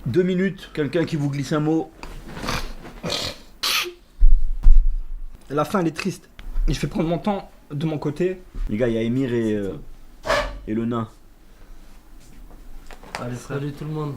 2 minutes, quelqu'un qui vous glisse un mot. La fin elle est triste. Je fais prendre mon temps de mon côté. Les gars, il y a Emir et le nain. Allez, salut tout le monde.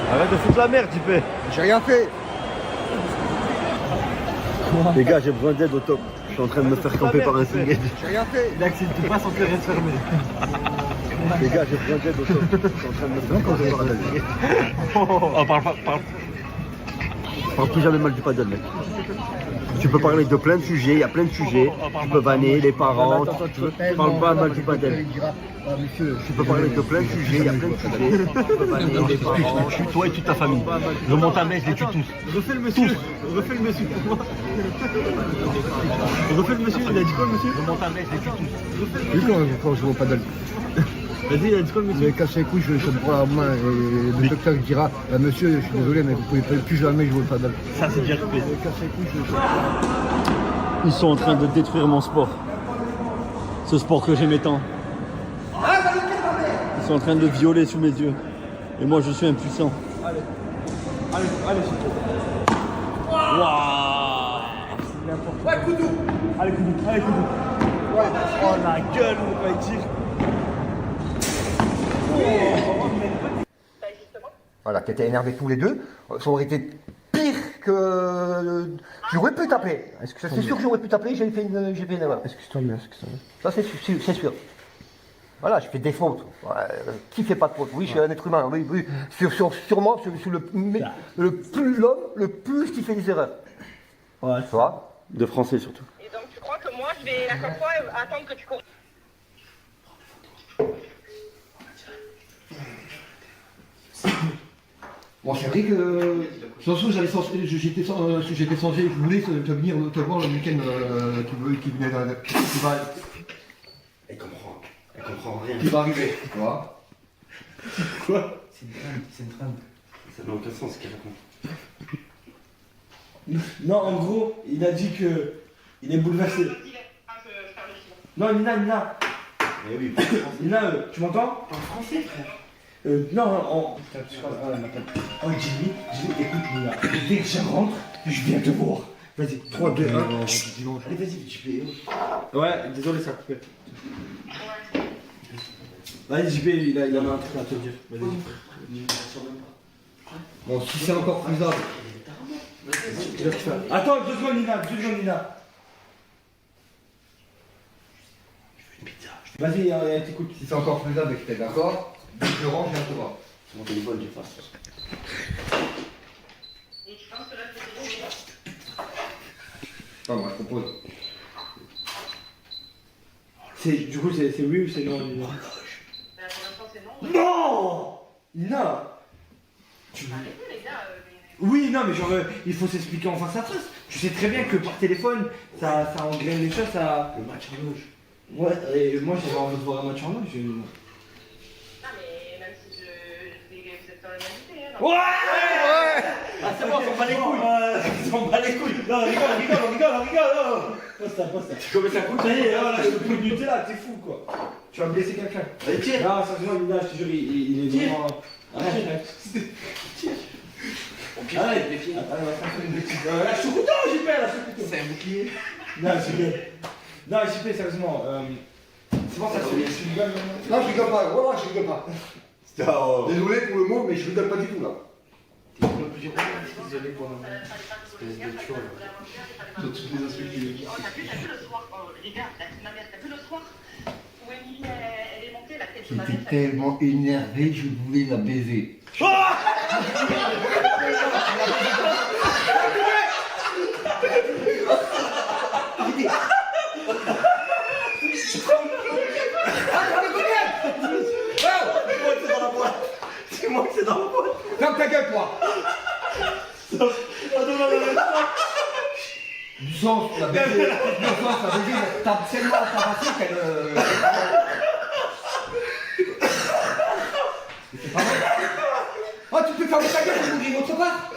Arrête de foutre la merde, JP. J'ai rien fait. Les gars, j'ai besoin d'aide au top. Je suis en train de me faire camper par un single. J'ai rien fait. Il accepte pas sans faire fermé. Les gars, j'ai besoin d'aide au top. Je suis en train de me faire camper par un single. Oh, parle. Parle plus jamais mal du paddle, mec. Tu peux parler de plein de sujets, il y a plein de sujets. Tu peux vanner les parents. Parle pas mal du paddle. Tu peux parler de plein de sujets, il y a plein de sujets. Tu peux vanner les parents. Je tue toi et toute ta famille. Je monte à mec, je les tue tous. Refais le monsieur. Refais le monsieur pour moi. Refais le monsieur, il a dit quoi le monsieur? Je monte à mec, je les tue tous. Oui, quand je joue au paddle. Vas-y, il a dit quoi le Je monsieur? vais casser les couilles, je me prends la main et le docteur dira monsieur, je suis désolé, mais vous pouvez plus jamais jouer au paddle. Ça, c'est bien coupé. Je vais casser les couilles, Ils sont en train de détruire mon sport. Ce sport que j'aimais tant. Ils sont en train de violer sous mes yeux. Et moi, je suis impuissant. Allez, c'est tout. Waouh! Ouais, Koudou. Allez, Koudou. Ouais. Oh la gueule, mon gars, il tire. Voilà, qui étaient énervés tous les deux. Ça aurait été pire que. J'aurais pu taper. Ça, c'est sûr que j'aurais pu taper, j'ai fait une erreur. Excuse-toi. Ça, c'est sûr. Voilà, je fais des fautes. Ouais, qui fait pas de fautes? Oui, je suis un être humain. Oui. Sûrement, je suis le plus l'homme, le plus qui fait des erreurs. Ouais. Tu vois? De français surtout. Et donc tu crois que moi je vais à chaque fois attendre que tu cours. Bon, c'est vrai que. De toute façon, j'étais censé, je voulais te venir te voir le week-end qui venait qui va. Elle comprend rien. Qui va arriver, tu vois? Quoi? C'est une trame. Ça n'a aucun sens ce qu'elle raconte. Non, en gros, il a dit que il est bouleversé. Non, Nina. Mais oui, Nina, tu m'entends? en français, frère. Non, putain, je crois que m'appelle. Oh, Jimmy, écoute, Nina, dès que je rentre, je viens te voir. Vas-y, 3, 2, 1. Allez, vas-y, JP. Ouais, désolé, ça a coupé. Vas-y, JP, il a un truc à te dire. Vas-y. Bon, si c'est encore faisable. Attends, 2 secondes, Nina. Vas-y, t'écoute. Si c'est encore faisable et que t'es d'accord, dès que je rentre, je viens te voir. C'est mon téléphone, j'ai pas. Et tu penses que là c'est bon? Enfin, moi, je propose. Du coup, c'est oui ou c'est non, Nina? Pour l'instant c'est non. Non! Nina! Les gars, Oui, non, mais genre, il faut s'expliquer en face à face. Tu sais très bien que par téléphone, ça engraine les choses, ça. Le match en loge. Ouais, et moi j'avais envie de voir un match en loge. non mais même si vous êtes quand même invité, hein. Ouais! Ah, c'est bon, on s'en bat les couilles. On s'en bat les couilles. Non, rigole. Poste ça. Comment ça coûte? Ça y est, là, je peux plus lutter là, t'es fou quoi. Tu vas blesser quelqu'un. Allez, tire. Non, sérieusement, Nina, je te jure, il est vraiment. Arrête. Arrête, les filles. Allez, on va faire une bêtise. Lâche ce couteau, JP, lâche ce couteau. C'est un bouclier. Non, JP. Non, JP, sérieusement. C'est bon, ça se fait. Tu rigoles maintenant? Non, je rigole pas, voilà, je rigole pas. Désolé pour le mot, mais je rigole pas du tout là. Désolé pour nous. Espèce de tueur. Oh, t'as vu le soir, les gars, ma mère, t'as vu le soir où Émilie, elle est montée, la tête de ma mère. J'étais tellement énervé, je voulais la baiser. C'est moi que c'est dans la boîte. Ferme ta gueule, toi. L'urgence, la baiser, t'as tellement tabassé qu'elle... C'est pas vrai. Oh, tu peux fermer ta gueule et m'ouvrir autre part.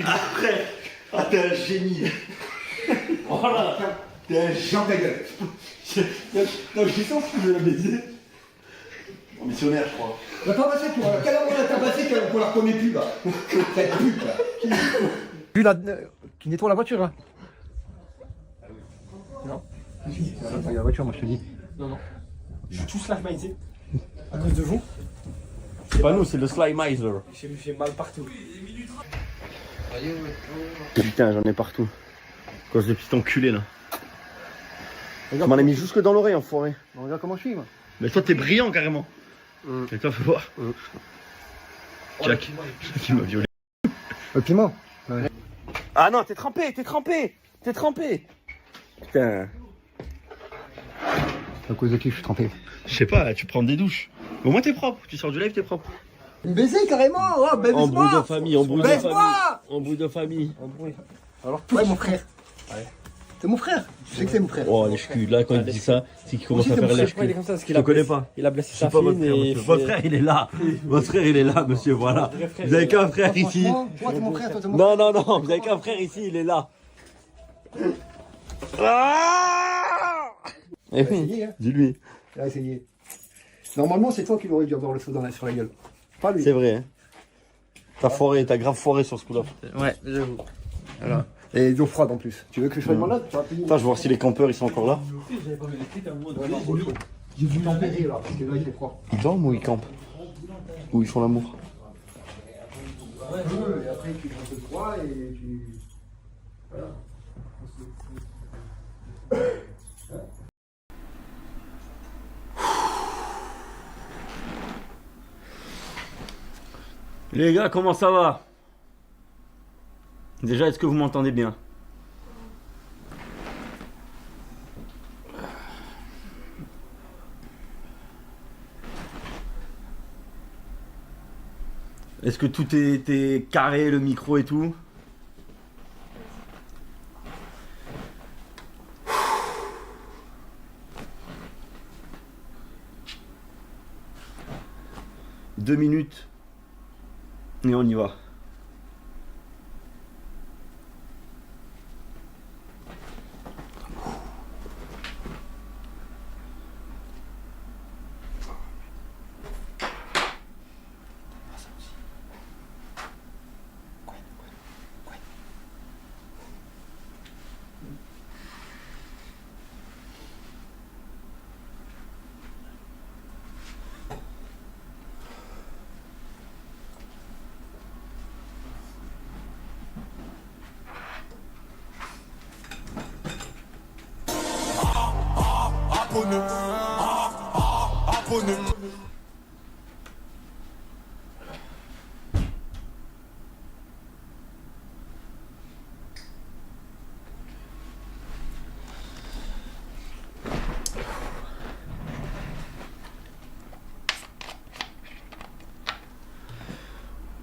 Après, ah, t'es un génie. Voilà. T'es un génie. Ferme ta gueule. Non, je sens que tu veux la baiser. En missionnaire, je crois. La tabassée, tu vois. Quelle amour la tabassée qu'on la reconnaît plus, là. Cette pute, là. Lui, là, qui nettoie la voiture, là. Non. Il y a la voiture, moi, je te dis. Non. Je suis tout slimizer. À cause de vous. C'est pas nous, c'est le slimizer. J'ai mal partout. Putain, j'en ai partout. À cause de petit enculé là. Tu m'en as mis jusque dans l'oreille, enfoiré. Regarde comment je suis, moi. Mais toi, t'es brillant carrément. Et toi, fais voir. Jack, il m'a violé. Le piment. Ah non, t'es trempé. Putain. À cause de qui je suis trempé. Je sais pas, tu prends des douches. Au moins, t'es propre. Tu sors du live, t'es propre. Une baiser carrément. Oh, baise-moi. Embrouille de famille, embrouille de famille. Baise-moi. Embrouille de famille. Alors, ouais, mon frère. Ouais. C'est mon frère. Je sais que c'est mon frère. Oh, lèche-cul. Là, quand il dit ça, c'est qu'il commence à faire lèche-cul. Je te connais pas. Il a blessé sa fille. Votre frère, il est là. Votre frère, il est là, monsieur. Voilà. Vous avez qu'un frère ici. Moi, c'est mon frère, toi, c'est mon frère. Non. Vous avez qu'un frère ici, il est là. Il a essayé, hein. Dis-lui. Il a essayé. Normalement, c'est toi qui aurais dû avoir le feu sur la gueule. Pas lui. C'est vrai. Hein. T'as grave foiré sur ce coup-là. Ouais, j'avoue. Voilà. Et d'eau froide en plus. Tu veux que je sois malade? Attends, je vais voir si les campeurs ils sont encore là. J'ai vu tempérer là, parce que là il fait froid. Ils dorment ou ils campent? Ou ils font l'amour? Ouais, et après tu prends un peu de froid et tu. Voilà. Les gars, comment ça va? Déjà, est-ce que vous m'entendez bien? Est-ce que tout est carré, le micro et tout? Deux minutes et on y va.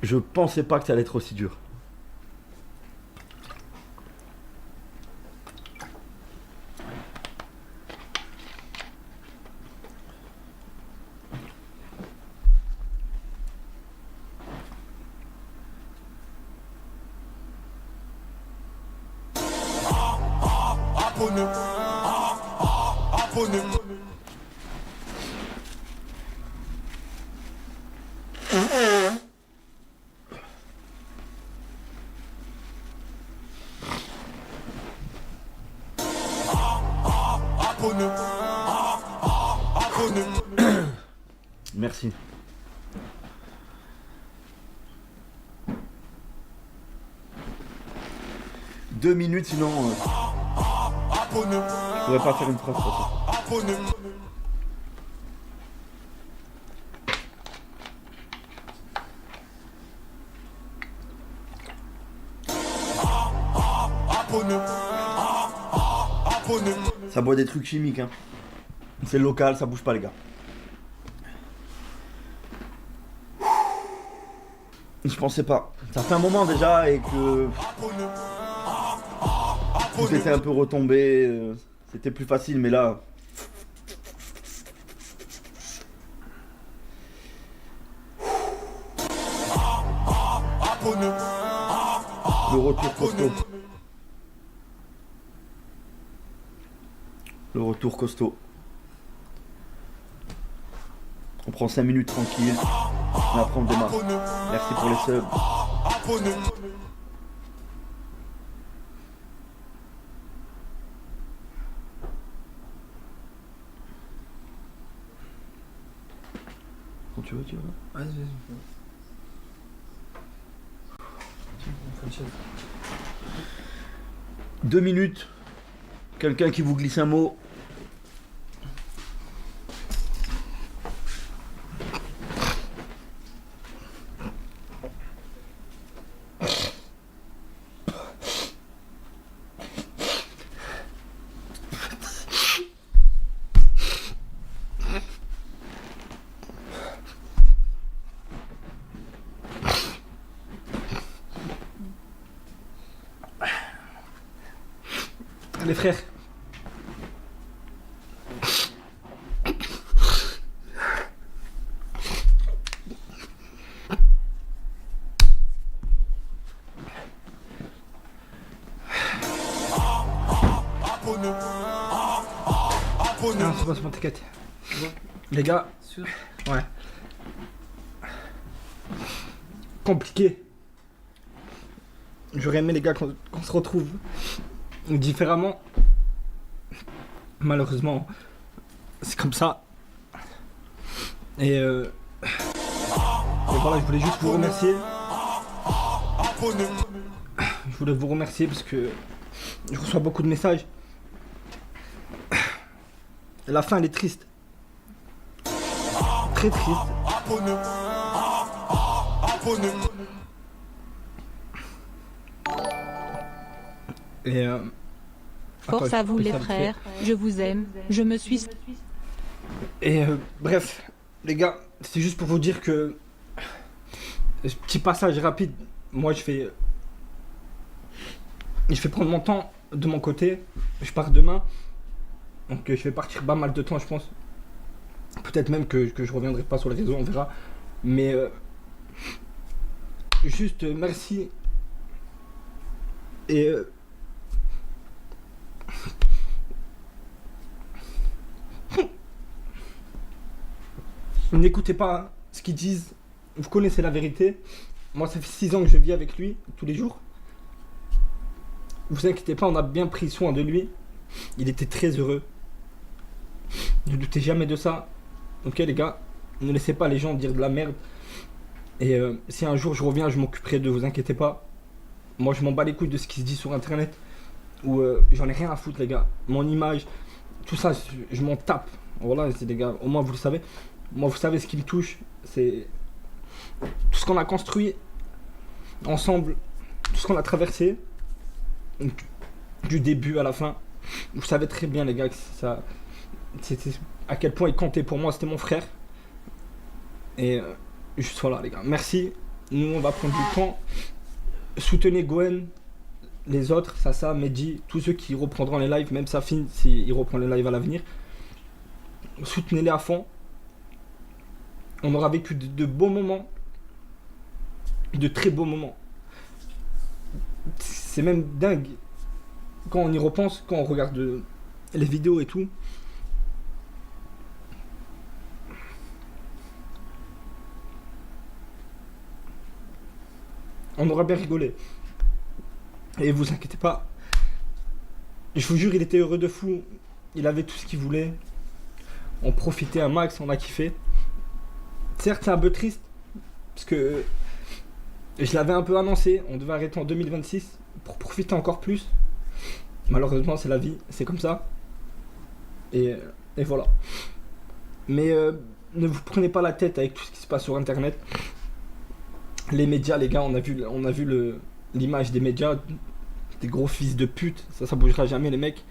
Je pensais pas que ça allait être aussi dur. Merci. Deux minutes, sinon je pourrais pas faire une phrase. Ça boit des trucs chimiques, hein. C'est local, ça bouge pas, les gars. Je pensais pas. Ça fait un moment déjà et que tout était un peu retombé. C'était plus facile, mais là. Le retour costaud. Le retour costaud. On prend 5 minutes tranquille. Et après on démarre. Merci pour les subs. Quand tu veux, tu veux. Vas-y, vas-y. 2 minutes. Quelqu'un qui vous glisse un mot. Les frères. Non, c'est bon, t'inquiète. Les gars, ouais. Compliqué. J'aurais aimé les gars qu'on se retrouve différemment. Malheureusement, c'est comme ça. Et voilà, je voulais juste vous remercier. Je voulais vous remercier parce que je reçois beaucoup de messages. La fin elle est triste. Très triste. Et force à vous les frères, je vous aime, je me suis... Et bref, les gars, c'est juste pour vous dire que... Petit passage rapide, moi je vais prendre mon temps de mon côté, je pars demain. Donc je vais partir pas mal de temps je pense. Peut-être même que je reviendrai pas sur les réseaux, on verra. Mais juste merci. Et n'écoutez pas ce qu'ils disent. Vous connaissez la vérité. Moi ça fait 6 ans que je vis avec lui tous les jours. Vous inquiétez pas, on a bien pris soin de lui. Il était très heureux. Ne doutez jamais de ça. Ok les gars, ne laissez pas les gens dire de la merde. Et si un jour je reviens, je m'occuperai de vous, inquiétez pas. Moi je m'en bats les couilles de ce qui se dit sur internet. Ou j'en ai rien à foutre les gars. Mon image, tout ça, je m'en tape. Voilà, c'est les gars, au moins vous le savez. Moi vous savez ce qui me touche, c'est tout ce qu'on a construit ensemble, tout ce qu'on a traversé. Du début à la fin. Vous savez très bien les gars que ça... C'était à quel point il comptait pour moi, c'était mon frère. Et juste voilà les gars, merci. Nous on va prendre du temps. Soutenez Gwen, les autres, Sasa, Mehdi, tous ceux qui reprendront les lives, même Safin s'il reprend les lives à l'avenir. Soutenez-les à fond. On aura vécu de beaux moments, de très beaux moments. C'est même dingue quand on y repense, quand on regarde les vidéos et tout. On aura bien rigolé. Et vous inquiétez pas. Je vous jure, il était heureux de fou. Il avait tout ce qu'il voulait. On profitait un max, on a kiffé. Certes, c'est un peu triste. Parce que je l'avais un peu annoncé. On devait arrêter en 2026 pour profiter encore plus. Malheureusement, c'est la vie. C'est comme ça. Et voilà. Mais ne vous prenez pas la tête avec tout ce qui se passe sur internet. Les médias, les gars, on a vu l'image des médias, des gros fils de pute, ça bougera jamais les mecs.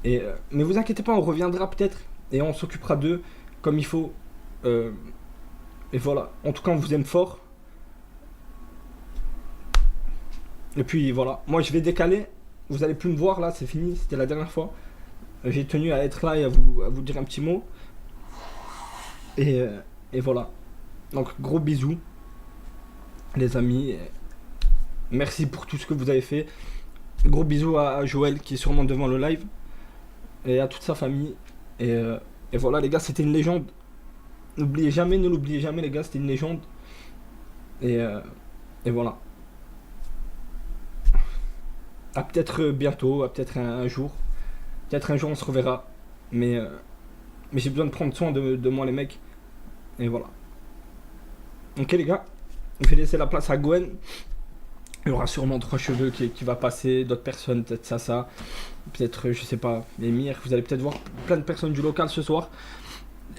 Mais vous inquiétez pas, on reviendra peut-être et on s'occupera d'eux comme il faut. Et voilà, en tout cas on vous aime fort. Et puis voilà, moi je vais décaler, vous allez plus me voir là, c'est fini, c'était la dernière fois. J'ai tenu à être là et à vous dire un petit mot. Et voilà. Donc gros bisous les amis. Merci pour tout ce que vous avez fait. Gros bisous à Joël qui est sûrement devant le live. Et à toute sa famille. Et voilà les gars, c'était une légende. N'oubliez jamais, ne l'oubliez jamais les gars, c'était une légende. Et voilà. À peut-être bientôt, à peut-être un jour. Peut-être un jour on se reverra. Mais j'ai besoin de prendre soin de moi les mecs. Et voilà. Ok les gars, je vais laisser la place à Gwen. Il y aura sûrement 3 cheveux qui va passer, d'autres personnes, peut-être ça. Peut-être, je sais pas, Emir. Vous allez peut-être voir plein de personnes du local ce soir.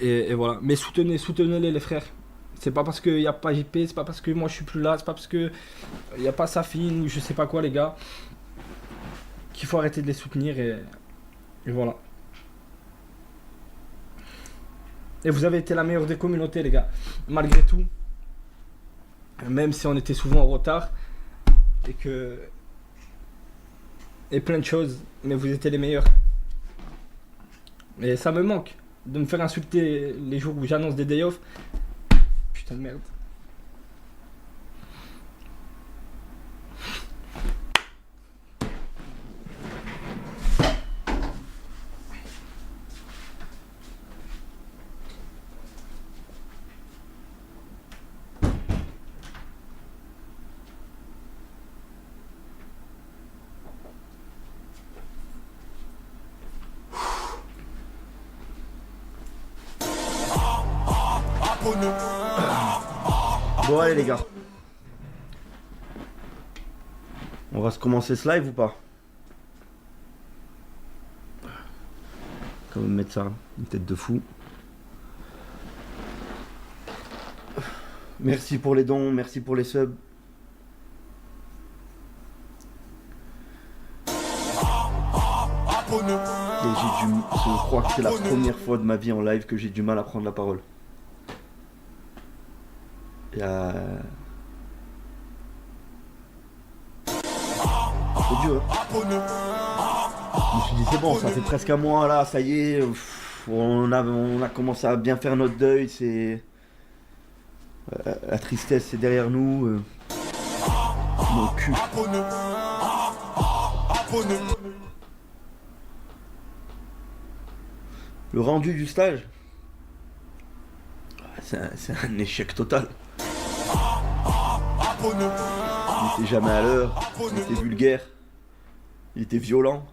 Et voilà. Mais soutenez-les les frères. C'est pas parce qu'il n'y a pas JP, c'est pas parce que moi je suis plus là, c'est pas parce que il n'y a pas Safine ou je sais pas quoi les gars. Qu'il faut arrêter de les soutenir et voilà. Et vous avez été la meilleure des communautés les gars. Malgré tout. Même si on était souvent en retard. Et plein de choses. Mais vous étiez les meilleurs. Et ça me manque. De me faire insulter les jours où j'annonce des day off. Putain de merde. Bon allez les gars. On va se commencer ce live ou pas? Quand même mettre ça, une tête de fou. Merci pour les dons, merci pour les subs. Je crois que c'est la première fois de ma vie en live que j'ai du mal à prendre la parole. C'est dur. Je me suis dit c'est bon, ça fait presque un mois là, ça y est, on a commencé à bien faire notre deuil, c'est la tristesse c'est derrière nous. Mon cul. Le rendu du stage, c'est un échec total. Il était jamais à l'heure, il était vulgaire, il était violent.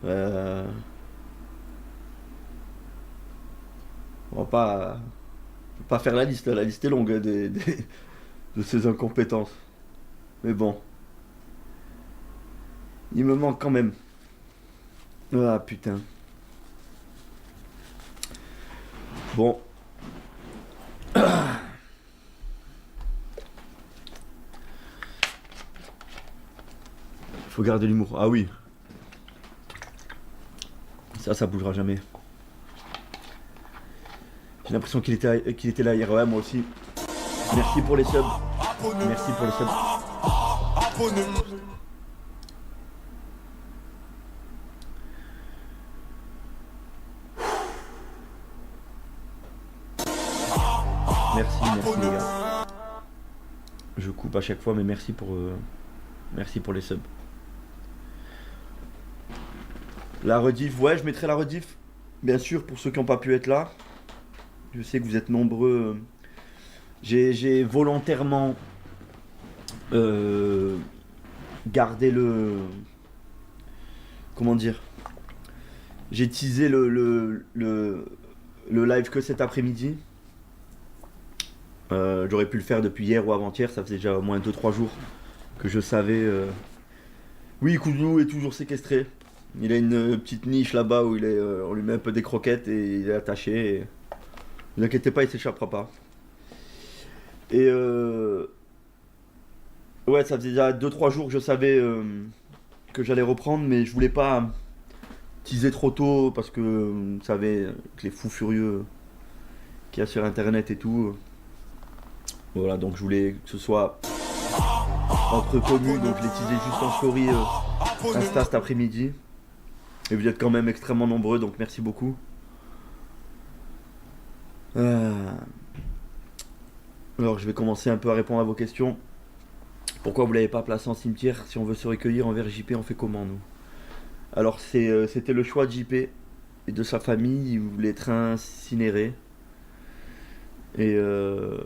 On va pas faire la liste est longue de ces incompétences. Mais bon, il me manque quand même. Ah putain. Bon. Faut garder l'humour. Ah oui. Ça bougera jamais. J'ai l'impression qu'il était là hier. Ouais, moi aussi. Merci pour les subs. Merci pour les subs. Merci les gars. Je coupe à chaque fois, mais merci pour les subs. La rediff, ouais, je mettrai la rediff, bien sûr, pour ceux qui n'ont pas pu être là. Je sais que vous êtes nombreux. J'ai volontairement gardé le... Comment dire? J'ai teasé le live que cet après-midi. J'aurais pu le faire depuis hier ou avant-hier, ça faisait déjà au moins 2-3 jours que je savais... Oui, Kouzou est toujours séquestré. Il a une petite niche là-bas où on lui met un peu des croquettes et il est attaché. Et... Ne vous inquiétez pas, il s'échappera pas. Et ouais, ça faisait déjà 2-3 jours que je savais que j'allais reprendre, mais je voulais pas teaser trop tôt parce que vous savez que les fous furieux qu'il y a sur internet et tout. Voilà, donc je voulais que ce soit entre communes, donc je l'ai teasé juste en story Insta cet après-midi. Et vous êtes quand même extrêmement nombreux, donc merci beaucoup. Alors je vais commencer un peu à répondre à vos questions. Pourquoi vous l'avez pas placé en cimetière? Si on veut se recueillir envers JP, on fait comment nous? Alors c'était le choix de JP et de sa famille, il voulait être incinéré. Et donc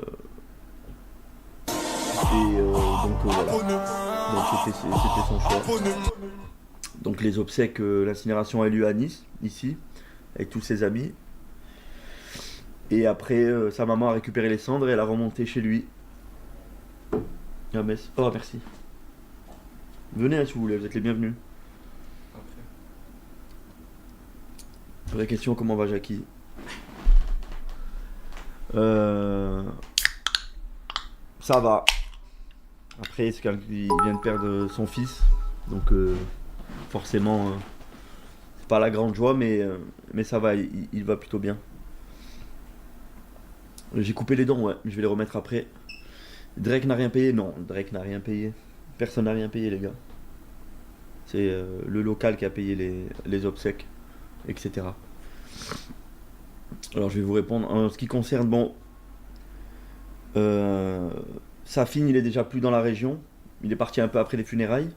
voilà. Donc c'était son choix. Donc les obsèques, l'incinération a eu lieu à Nice, ici, avec tous ses amis. Et après, sa maman a récupéré les cendres et elle a remonté chez lui. Ah, oh, merci. Venez hein, si vous voulez, vous êtes les bienvenus. Vraie question, comment va Jackie? Ça va. Après, c'est quelqu'un qui vient de perdre son fils. Donc forcément, c'est pas la grande joie, mais ça va, il va plutôt bien. J'ai coupé les dents, ouais, je vais les remettre après. Drake n'a rien payé? Non, Drake n'a rien payé. Personne n'a rien payé, les gars. C'est le local qui a payé les obsèques, etc. Alors je vais vous répondre. En ce qui concerne, bon, Safin, il est déjà plus dans la région. Il est parti un peu après les funérailles.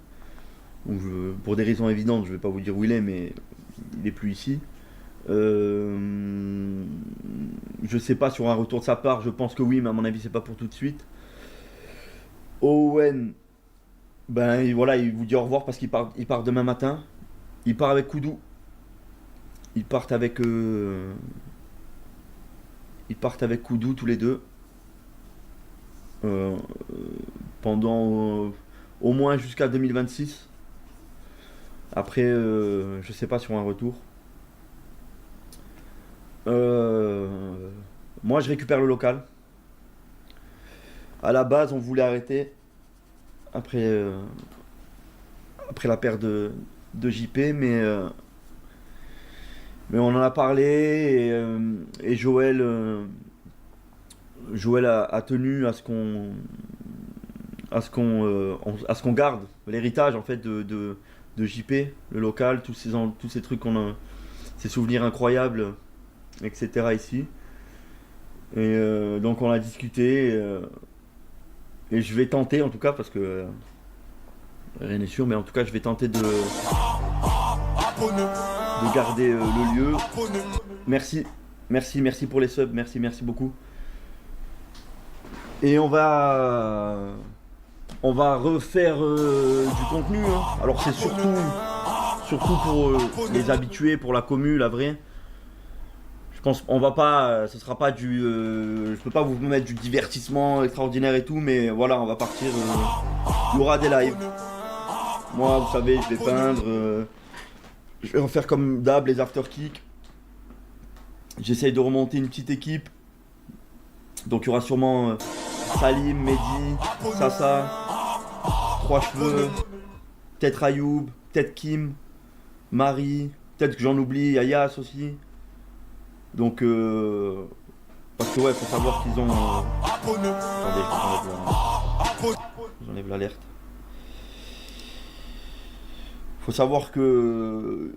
Donc, pour des raisons évidentes, je vais pas vous dire où il est, mais il est plus ici. Je sais pas sur un retour de sa part, je pense que oui, mais à mon avis c'est pas pour tout de suite. Owen, ben voilà, il vous dit au revoir parce qu'il part demain matin. Il part avec Koudou. Ils partent avec Koudou tous les deux. Pendant au moins jusqu'à 2026. Après, je sais pas sur un retour. Moi, je récupère le local. À la base, on voulait arrêter après la perte de JP, mais on en a parlé et Joël a tenu à ce qu'on garde l'héritage en fait de JP, le local, tous ces trucs ces souvenirs incroyables, etc. ici. Et donc on a discuté et je vais tenter en tout cas parce que rien n'est sûr, mais en tout cas je vais tenter de garder le lieu. Merci pour les subs, merci beaucoup. Et on va refaire du contenu, hein. Alors c'est surtout pour les habitués, pour la commu, la vraie. Je pense on va pas, ce sera pas je peux pas vous mettre du divertissement extraordinaire et tout, mais voilà, on va partir. Il y aura des lives. Moi, vous savez, je vais peindre. Je vais en faire comme d'hab les afterkicks. J'essaye de remonter une petite équipe. Donc il y aura sûrement Salim, Mehdi, Sasa, Trois Cheveux, peut-être Ayoub, peut-être Kim, Marie, peut-être que j'en oublie, Ayas aussi. Donc parce que ouais, faut savoir qu'ils ont. Attendez, j'enlève l'alerte. Faut savoir que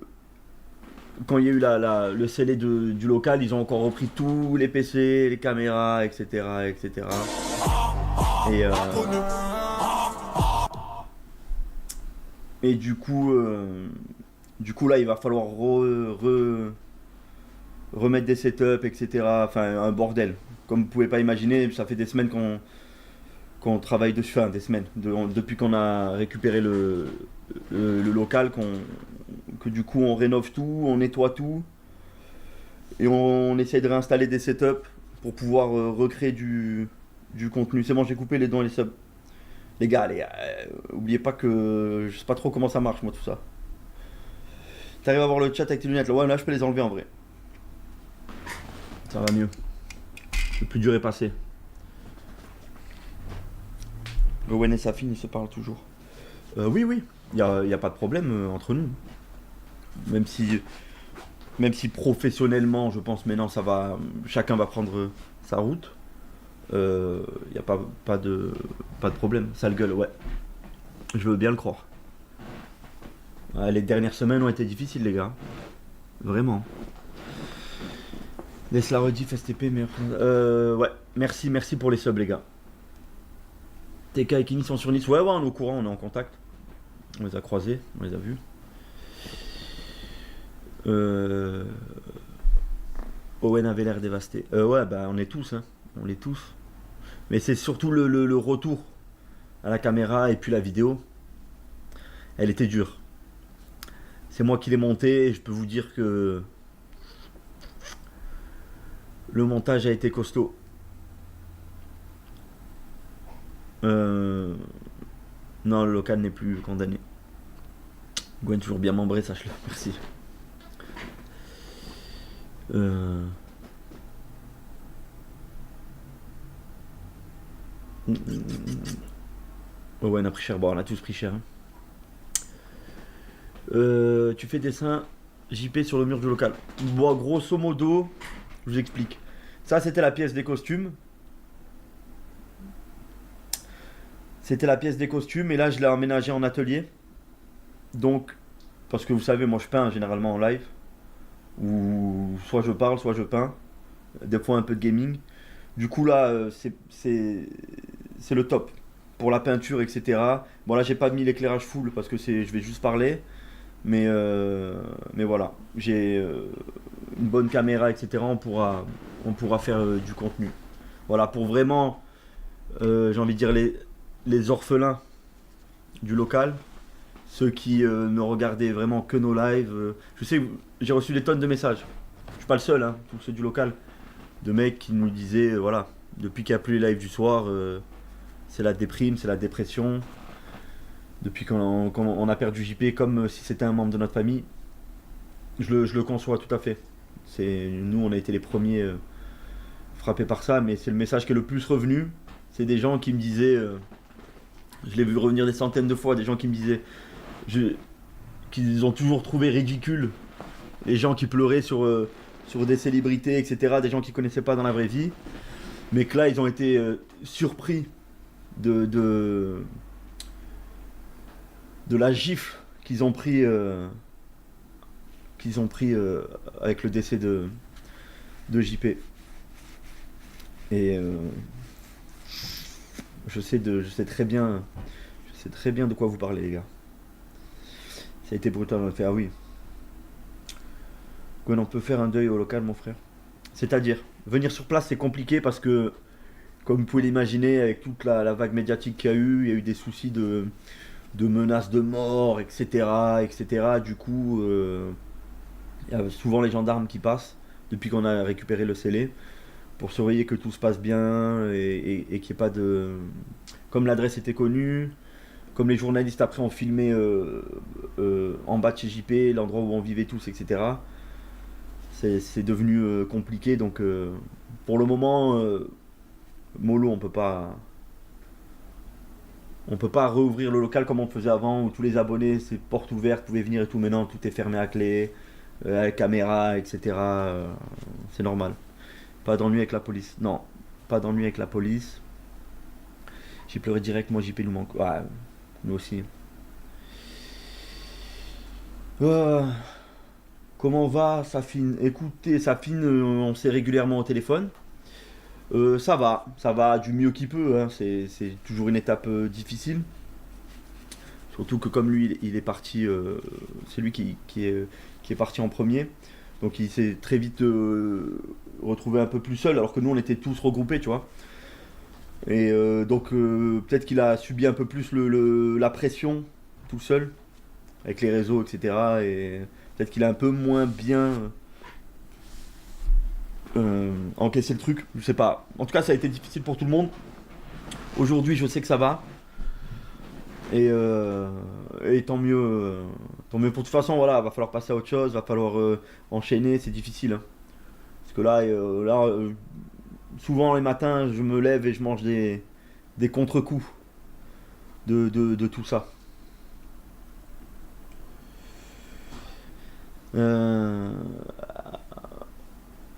quand il y a eu le scellé du local, ils ont encore repris tous les PC, les caméras, etc. Et du coup là, il va falloir remettre des setups, etc. Enfin, un bordel. Comme vous pouvez pas imaginer, ça fait des semaines qu'on travaille dessus, enfin des semaines, depuis qu'on a récupéré le local, que du coup on rénove tout, on nettoie tout, et on essaye de réinstaller des setups pour pouvoir recréer du contenu. C'est bon, j'ai coupé les dons et les subs. Les gars, oubliez pas que je sais pas trop comment ça marche moi tout ça. T'arrives à voir le chat avec tes lunettes là? Ouais, là je peux les enlever en vrai. Ça va mieux. Le plus dur est passé. Owen et Safin, ils se parlent toujours. Oui, il n'y a pas de problème entre nous. Même si professionnellement, je pense maintenant, ça va, chacun va prendre sa route. Il n'y a pas de problème. Sale gueule, ouais. Je veux bien le croire. Les dernières semaines ont été difficiles, les gars. Vraiment. Laisse la rediff STP, meilleur. Ouais, merci pour les subs, les gars. TK et Kini sont sur Nice. Ouais, on est au courant, on est en contact. On les a croisés, on les a vus. Owen avait l'air dévasté. Ouais, bah on est tous, hein. On l'est tous. Mais c'est surtout le retour à la caméra et puis la vidéo. Elle était dure. C'est moi qui l'ai monté et je peux vous dire que le montage a été costaud. Non, le local n'est plus condamné. Gwen toujours bien membré, sache-le. Merci. Oh ouais, on a pris cher. Bon, on a tous pris cher. Hein. Tu fais dessin JP sur le mur du local. Bon, grosso modo, je vous explique. Ça, c'était la pièce des costumes. C'était la pièce des costumes et là, je l'ai emménagé en atelier. Donc, parce que vous savez, moi, je peins généralement en live. Ou soit je parle, soit je peins. Des fois, un peu de gaming. Du coup, là, c'est le top. Pour la peinture, etc. Bon, là, j'ai pas mis l'éclairage full parce que je vais juste parler. Mais voilà, j'ai une bonne caméra, etc. On pourra faire du contenu. Voilà, pour vraiment, j'ai envie de dire, les orphelins du local, ceux qui ne regardaient vraiment que nos lives. Je sais, j'ai reçu des tonnes de messages. Je suis pas le seul, hein, tous ceux du local, de mecs qui nous disaient, voilà, depuis qu'il n'y a plus les lives du soir, c'est la déprime, c'est la dépression. Depuis qu'on a perdu JP comme si c'était un membre de notre famille, je le conçois tout à fait. Nous, on a été les premiers frappés par ça, mais c'est le message qui est le plus revenu. C'est des gens qui me disaient, je l'ai vu revenir des centaines de fois, des gens qui me disaient qu'ils ont toujours trouvé ridicule les gens qui pleuraient sur des célébrités, etc., des gens qu'ils connaissaient pas dans la vraie vie, mais que là, ils ont été surpris de la gifle qu'ils ont pris avec le décès de JP. Et je sais très bien de quoi vous parlez, les gars. Ça a été brutal, on a fait, ah oui. Gwen, on peut faire un deuil au local, mon frère. C'est-à-dire, venir sur place, c'est compliqué parce que, comme vous pouvez l'imaginer, avec toute la vague médiatique qu'il y a eu des soucis de menaces de mort, etc. Du coup, il y a souvent les gendarmes qui passent depuis qu'on a récupéré le scellé pour surveiller que tout se passe bien et qu'il n'y ait pas de... Comme l'adresse était connue, comme les journalistes après ont filmé en bas de chez JP, l'endroit où on vivait tous, etc. C'est devenu compliqué, donc pour le moment, mollo, on peut pas réouvrir le local comme on faisait avant, où tous les abonnés, c'est porte ouverte, pouvaient venir et tout. Maintenant, tout est fermé à clé, avec caméra, etc. C'est normal. Pas d'ennui avec la police. Non, pas d'ennui avec la police. J'ai pleuré direct, moi JP nous manque. Ouais, nous aussi. Comment va Safine? Écoutez, Safine, on s'est régulièrement au téléphone. Ça va du mieux qu'il peut, hein. C'est toujours une étape difficile. Surtout que comme lui, il est parti, c'est lui qui est parti en premier. Donc il s'est très vite retrouvé un peu plus seul, alors que nous on était tous regroupés, tu vois. Et donc peut-être qu'il a subi un peu plus la pression tout seul, avec les réseaux, etc. Et peut-être qu'il a un peu moins bien... encaisser le truc, je sais pas. En tout cas, ça a été difficile pour tout le monde. Aujourd'hui, je sais que ça va. Et tant mieux. Tant mieux. Pour toute façon, voilà, va falloir passer à autre chose, va falloir enchaîner, c'est difficile. Hein. Parce que là, souvent les matins, je me lève et je mange des contre-coups de tout ça.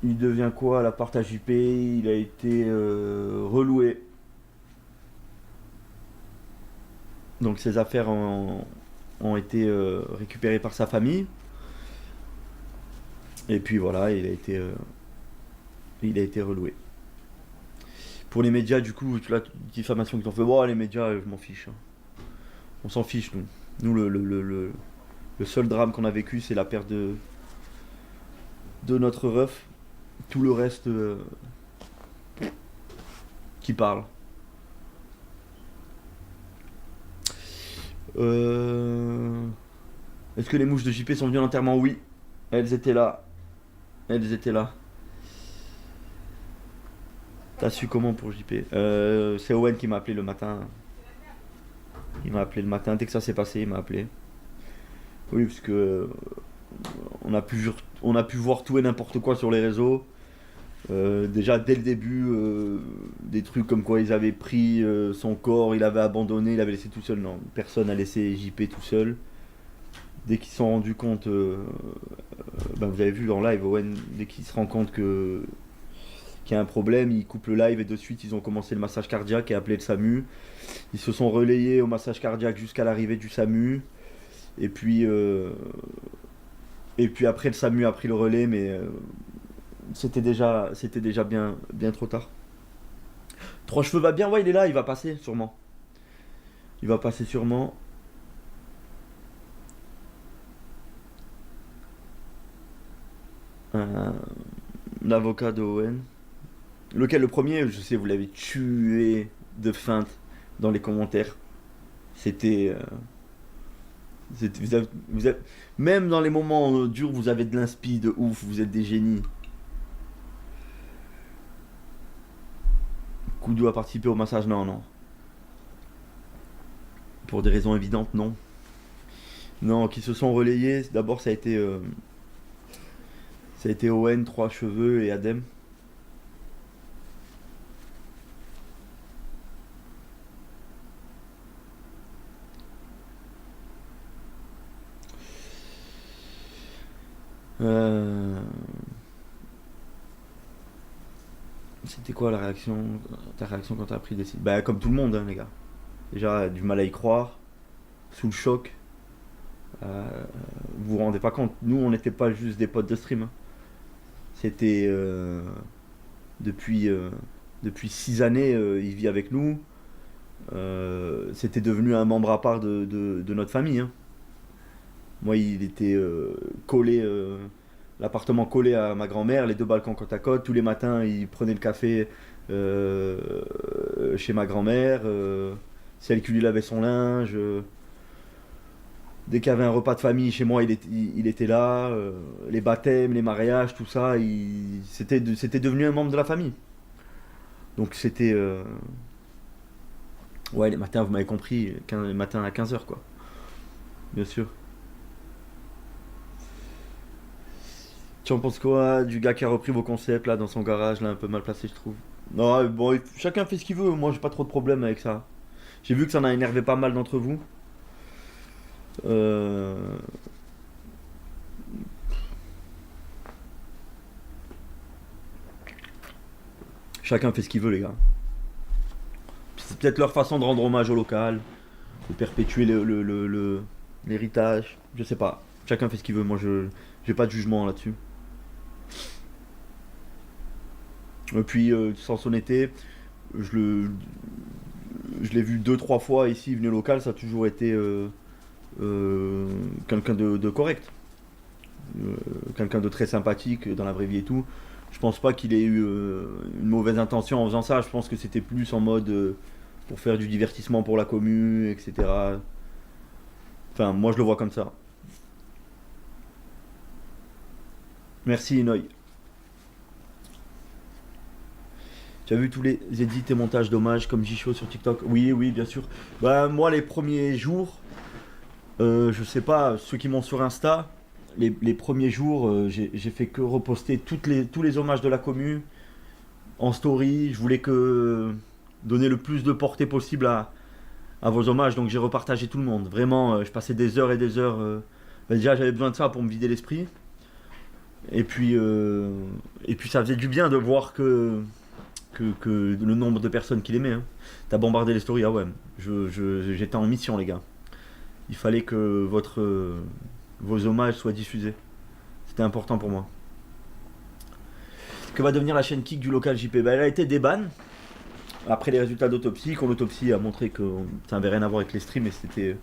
Il devient quoi l'appart à JP? Il a été reloué. Donc ses affaires ont été récupérés par sa famille. Et puis voilà, il a été reloué. Pour les médias, du coup, la diffamation qu'ils ont fait, bon, les médias, je m'en fiche. Hein. On s'en fiche, nous. Nous, le seul drame qu'on a vécu, c'est la perte de notre ref. Tout le reste qui parle. Est-ce que les mouches de JP sont venues à l'enterrement? Oui, elles étaient là. Elles étaient là. T'as su comment pour JP? C'est Owen qui m'a appelé le matin. Il m'a appelé le matin, dès que ça s'est passé, il m'a appelé. Oui, parce que on a pu voir tout et n'importe quoi sur les réseaux. Déjà dès le début, des trucs comme quoi ils avaient pris son corps, il avait abandonné, il avait laissé tout seul. Non, personne n'a laissé JP tout seul. Dès qu'ils se sont rendus compte, vous avez vu en live, Owen, dès qu'il se rend compte qu'il y a un problème, il coupe le live et de suite ils ont commencé le massage cardiaque et appelé le SAMU. Ils se sont relayés au massage cardiaque jusqu'à l'arrivée du SAMU. Et puis après le SAMU a pris le relais, mais c'était déjà bien trop tard. Trois cheveux va bien, ouais, il est là, il va passer sûrement. Il va passer sûrement. L'avocat de Owen. Lequel, le premier? Je sais, vous l'avez tué de feinte dans les commentaires. C'était... même dans les moments durs, vous avez de l'inspi de ouf, vous êtes des génies. Koudou a participé au massage? Non. Pour des raisons évidentes, non. Non, qui se sont relayés. D'abord, ça a été Owen, Trois Cheveux et Adem. C'était quoi ta réaction quand t'as appris des sites? Bah comme tout le monde, hein, les gars. Déjà du mal à y croire, sous le choc. Vous vous rendez pas compte, nous on n'était pas juste des potes de stream. Hein. C'était depuis 6 années, il vit avec nous. C'était devenu un membre à part de notre famille. Hein. Moi, il était collé, l'appartement collé à ma grand-mère, les 2 balcons côte à côte. Tous les matins, il prenait le café chez ma grand-mère. C'est elle qui lui lavait son linge. Dès qu'il y avait un repas de famille chez moi, il était là. Les baptêmes, les mariages, tout ça, c'était devenu un membre de la famille. Donc c'était... Ouais, les matins, vous m'avez compris, les matins à 15h, quoi. Bien sûr. Tu en penses quoi du gars qui a repris vos concepts là dans son garage, là un peu mal placé, je trouve? Non, bon, chacun fait ce qu'il veut, moi j'ai pas trop de problème avec ça. J'ai vu que ça en a énervé pas mal d'entre vous. Chacun fait ce qu'il veut, les gars. C'est peut-être leur façon de rendre hommage au local, de perpétuer l'héritage, je sais pas. Chacun fait ce qu'il veut, moi j'ai pas de jugement là-dessus. Et puis, sans honnêteté, je l'ai vu 2-3 fois ici, venu au local, ça a toujours été quelqu'un de correct. Quelqu'un de très sympathique dans la vraie vie et tout. Je pense pas qu'il ait eu une mauvaise intention en faisant ça, je pense que c'était plus en mode pour faire du divertissement pour la commu, etc. Enfin, moi je le vois comme ça. Merci Inoy. Tu as vu tous les edits et montages d'hommage comme J-Show sur TikTok? Oui, bien sûr. Bah, moi, les premiers jours, je sais pas, ceux qui m'ont sur Insta, les premiers jours, j'ai fait que reposter tous les hommages de la commu en story. Je voulais que donner le plus de portée possible à vos hommages, donc j'ai repartagé tout le monde. Vraiment, je passais des heures et des heures. Déjà, j'avais besoin de ça pour me vider l'esprit. Et puis ça faisait du bien de voir que le nombre de personnes qui l'aimaient. Hein. T'as bombardé les stories, ah ouais. J'étais en mission, les gars. il fallait que vos hommages soient diffusés. C'était important pour moi. Que va devenir la chaîne Kik du local JP? Elle a été déban après les résultats d'autopsie, quand l'autopsie a montré que ça n'avait rien à voir avec les streams et c'était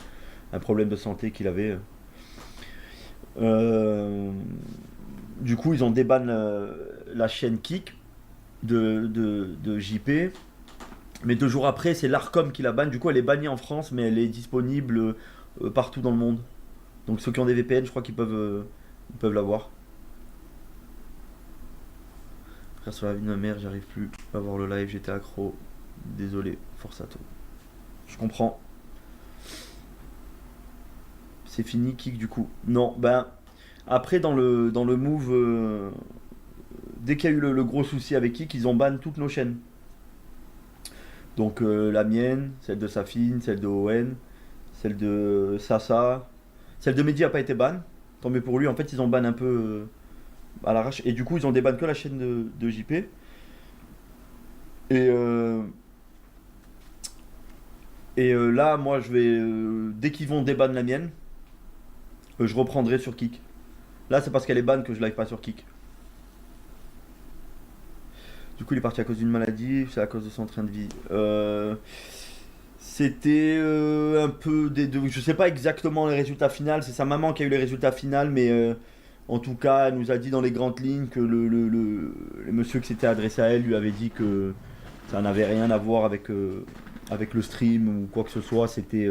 un problème de santé qu'il avait. Du coup, ils ont déban la chaîne Kik de JP. Mais 2 jours après, c'est l'Arcom qui la banne. Du coup, elle est bannie en France, mais elle est disponible partout dans le monde. Donc ceux qui ont des VPN, je crois qu'ils peuvent l'avoir. Frère, sur la vie de ma mère, j'arrive plus à voir le live, j'étais accro. Désolé, forçato. Je comprends. C'est fini, Kik du coup. Non, ben après dans le move, dès qu'il y a eu le gros souci avec Kik, ils ont ban toutes nos chaînes. Donc la mienne, celle de Safine, celle de Owen, celle de Sasa, celle de Mehdi a pas été ban. Tant mieux pour lui. En fait, ils ont ban un peu à l'arrache et du coup ils ont déban que la chaîne de JP. Et là, moi, je vais dès qu'ils vont déban la mienne, je reprendrai sur Kik. Là, c'est parce qu'elle est ban que je live pas sur Kik. Du coup, il est parti à cause d'une maladie, c'est à cause de son train de vie. C'était un peu des deux. Je sais pas exactement les résultats finaux, c'est sa maman qui a eu les résultats finaux, mais en tout cas, elle nous a dit dans les grandes lignes que le monsieur qui s'était adressé à elle lui avait dit que ça n'avait rien à voir avec le stream ou quoi que ce soit. C'était,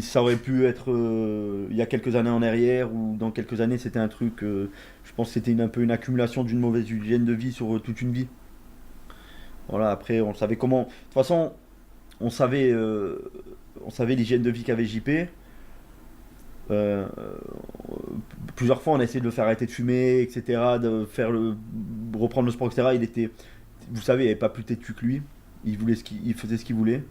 ça aurait pu être il y a quelques années en arrière ou dans quelques années, c'était un truc. Je pense que c'était un peu une accumulation d'une mauvaise hygiène de vie sur toute une vie. Voilà, après, on savait comment. De toute façon, on savait l'hygiène de vie qu'avait JP. Plusieurs fois, on a essayé de le faire arrêter de fumer, etc., de faire reprendre le sport, etc. Il était, vous savez, il n'avait pas plus tête que lui. Il faisait ce qu'il voulait.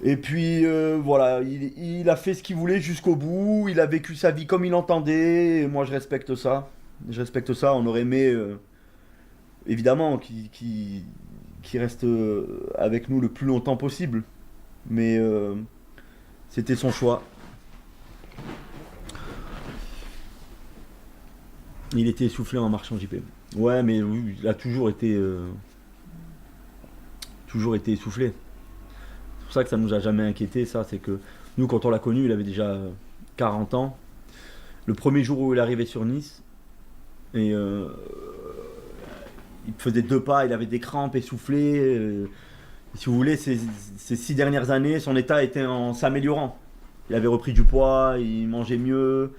Et puis voilà, il a fait ce qu'il voulait jusqu'au bout. Il a vécu sa vie comme il entendait. Et moi, je respecte ça. On aurait aimé, évidemment, qu'il reste avec nous le plus longtemps possible. Mais c'était son choix. Il était essoufflé en marchant, JP. Ouais, mais oui, il a toujours été essoufflé. C'est pour ça que ça nous a jamais inquiété, ça. C'est que nous, quand on l'a connu, il avait déjà 40 ans. Le premier jour où il est arrivé sur Nice, et il faisait 2 pas, il avait des crampes, essoufflé. Si vous voulez, ces 6 dernières années, son état était en s'améliorant. Il avait repris du poids, il mangeait mieux.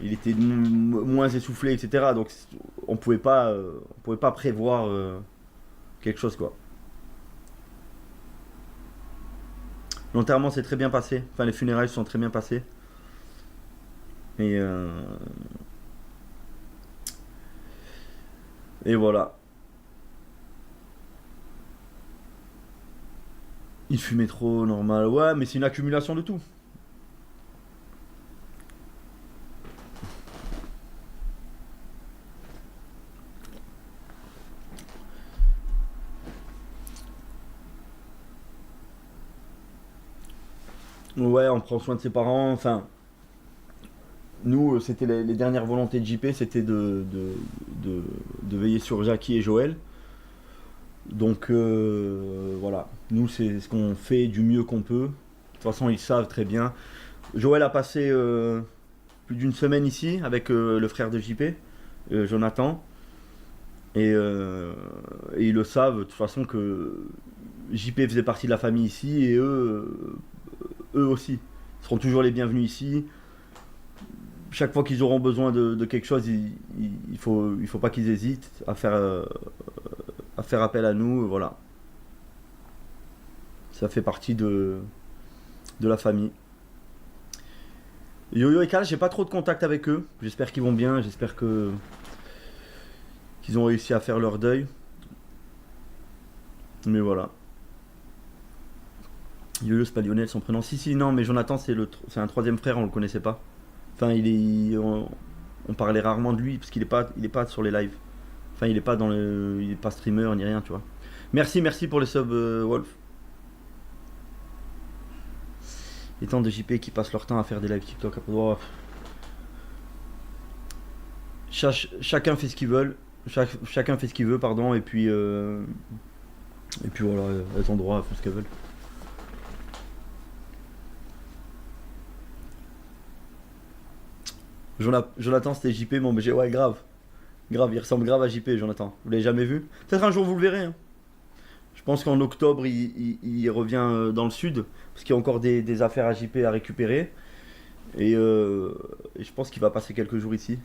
Il était moins essoufflé, etc. Donc on pouvait pas prévoir quelque chose, quoi. L'enterrement s'est très bien passé. Enfin, les funérailles se sont très bien passées. Et voilà. Il fumait trop, normal. Ouais, mais c'est une accumulation de tout. Ouais, on prend soin de ses parents. Enfin, nous, c'était les dernières volontés de JP, c'était de veiller sur Jackie et Joël. Donc voilà, nous c'est ce qu'on fait du mieux qu'on peut. De toute façon, ils savent très bien. Joël a passé plus d'une semaine ici avec le frère de JP, Jonathan. Et ils le savent de toute façon que JP faisait partie de la famille ici et eux aussi. Ils seront toujours les bienvenus ici. Chaque fois qu'ils auront besoin de quelque chose, il faut pas qu'ils hésitent à faire appel à nous. Voilà. Ça fait partie de la famille. Yo-Yo et Cal, j'ai pas trop de contact avec eux. J'espère qu'ils vont bien. J'espère qu'ils ont réussi à faire leur deuil. Mais voilà. Yo-Yo, c'est pas Lionel, son prénom. Si, non, mais Jonathan, c'est un 3e frère, on le connaissait pas. Enfin, on parlait rarement de lui, parce qu'il est pas sur les lives. Enfin, il est pas streamer, ni rien, tu vois. Merci pour les subs, Wolf. Les temps de JP qui passent leur temps à faire des lives TikTok. Après, oh, chacun fait ce qu'il veut. Chacun fait ce qu'il veut, pardon, et puis voilà, elles ont droit à faire ce qu'elles veulent. Jonathan, c'était JP, mon BG. Ouais, grave, il ressemble grave à JP, Jonathan. Vous l'avez jamais vu? Peut-être un jour vous le verrez. Hein. Je pense qu'en octobre, il revient dans le sud, parce qu'il y a encore des affaires à JP à récupérer. Et je pense qu'il va passer quelques jours ici.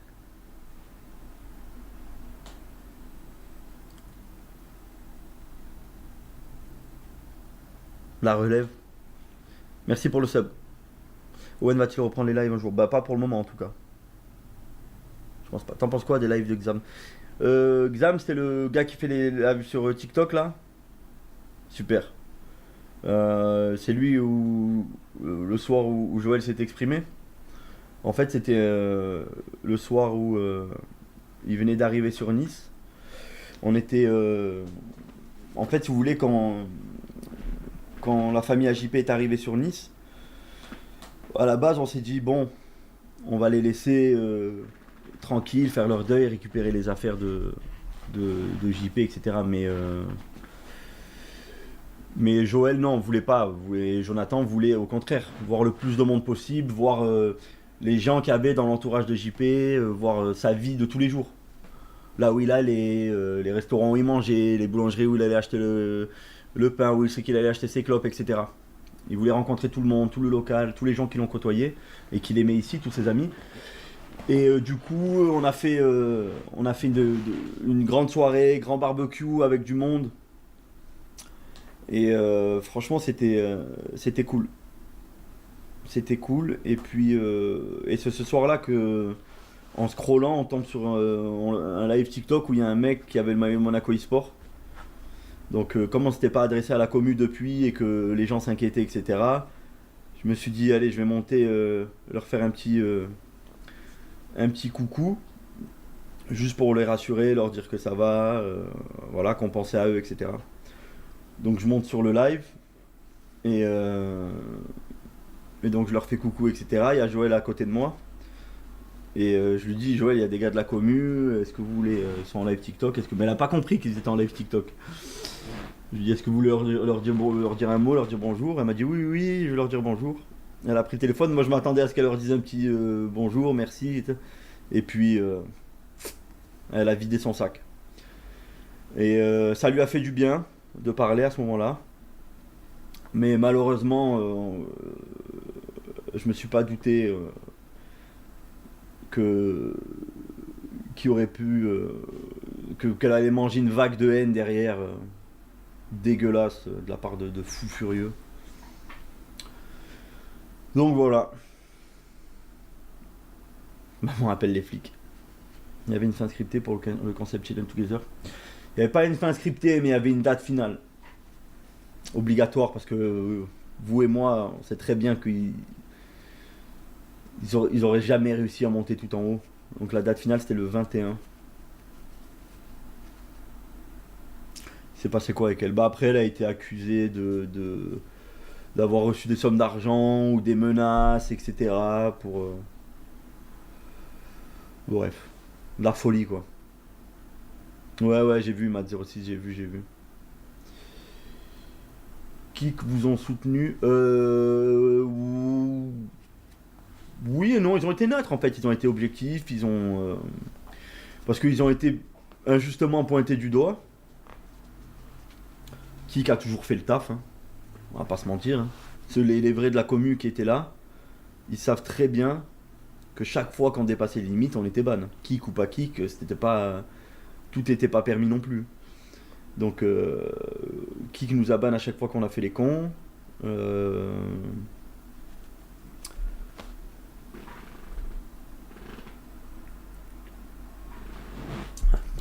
La relève. Merci pour le sub. Owen va-t-il reprendre les lives un jour? Bah pas pour le moment en tout cas. Je pense pas. T'en penses quoi des lives de Xam? Xam, c'était le gars qui fait les lives sur TikTok là. Super. C'est lui où le soir où Joël s'est exprimé. En fait c'était le soir où il venait d'arriver sur Nice. On était... en fait si vous voulez quand la famille AJP est arrivée sur Nice, à la base on s'est dit bon, on va les laisser tranquilles, faire leur deuil, récupérer les affaires de JP, etc. Mais Joël non, voulait pas. Jonathan voulait au contraire voir le plus de monde possible, voir les gens qu'il y avait dans l'entourage de JP, voir sa vie de tous les jours. Là où il allait, les restaurants où il mangeait, les boulangeries où il allait acheter le pain, où il sait qu'il allait acheter ses clopes, etc. Il voulait rencontrer tout le monde, tout le local, tous les gens qui l'ont côtoyé et qu'il aimait ici, tous ses amis. Et du coup, on a fait une grande soirée, grand barbecue avec du monde. Et franchement, c'était cool. C'était cool. Et puis, c'est ce soir-là que, en scrollant, on tombe sur un live TikTok où il y a un mec qui avait le maillot Monaco eSport. Donc comme on s'était pas adressé à la commu depuis et que les gens s'inquiétaient, etc. Je me suis dit allez, je vais monter, leur faire un petit coucou, juste pour les rassurer, leur dire que ça va, voilà, qu'on pensait à eux, etc. Donc je monte sur le live et donc je leur fais coucou, etc. Il y a Joël à côté de moi. Et je lui dis, Joël, il y a des gars de la commu, est-ce que vous voulez, ils sont en live TikTok, mais elle n'a pas compris qu'ils étaient en live TikTok. Je lui dis, est-ce que vous voulez leur dire un mot, leur dire bonjour? Elle m'a dit, oui, je vais leur dire bonjour. Elle a pris le téléphone, moi je m'attendais à ce qu'elle leur dise un petit bonjour, merci. Et puis, elle a vidé son sac. Et ça lui a fait du bien de parler à ce moment-là. Mais malheureusement, je me suis pas douté... qui aurait pu qu'elle allait manger une vague de haine derrière, dégueulasse de la part de fous furieux. Donc voilà. Maman appelle les flics. Il y avait une fin scriptée pour le concept Children Together. Il n'y avait pas une fin scriptée, mais il y avait une date finale obligatoire, parce que vous et moi on sait très bien qu'ils auraient jamais réussi à monter tout en haut. Donc la date finale c'était le 21. Il s'est passé quoi avec elle? Bah après elle a été accusée d'avoir reçu des sommes d'argent ou des menaces, etc. pour... Bref. De la folie quoi. Ouais j'ai vu Matt06, j'ai vu. Qui vous ont soutenu? Oui et non, ils ont été neutres en fait, ils ont été objectifs, parce qu'ils ont été injustement pointés du doigt. Qui a toujours fait le taf, hein. On va pas se mentir. Hein. Les vrais de la commu qui étaient là, ils savent très bien que chaque fois qu'on dépassait les limites, on était ban. Kick ou pas kick, tout n'était pas permis non plus. Donc, Kik nous a ban à chaque fois qu'on a fait les cons.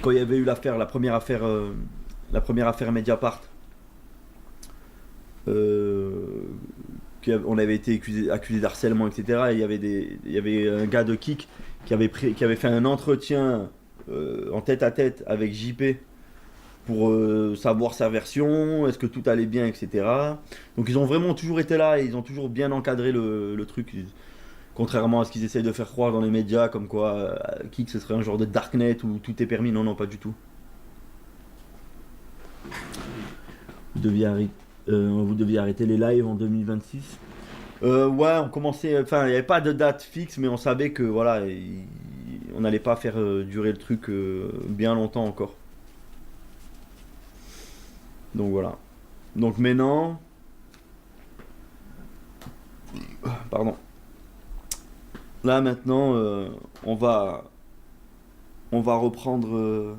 Quand il y avait eu la première affaire Mediapart, on avait été accusé d'harcèlement, etc. Et il y avait un gars de Kik qui avait fait un entretien en tête à tête avec JP pour savoir sa version, est-ce que tout allait bien, etc. Donc ils ont vraiment toujours été là et ils ont toujours bien encadré le truc. Contrairement à ce qu'ils essayent de faire croire dans les médias, comme quoi Kik ce serait un genre de darknet où tout est permis. Non, non, pas du tout. Vous deviez arrêter les lives en 2026. Ouais, on commençait. Enfin, il n'y avait pas de date fixe, mais on savait que voilà, on n'allait pas faire durer le truc bien longtemps encore. Donc voilà. Donc maintenant. Pardon. Là maintenant, on va reprendre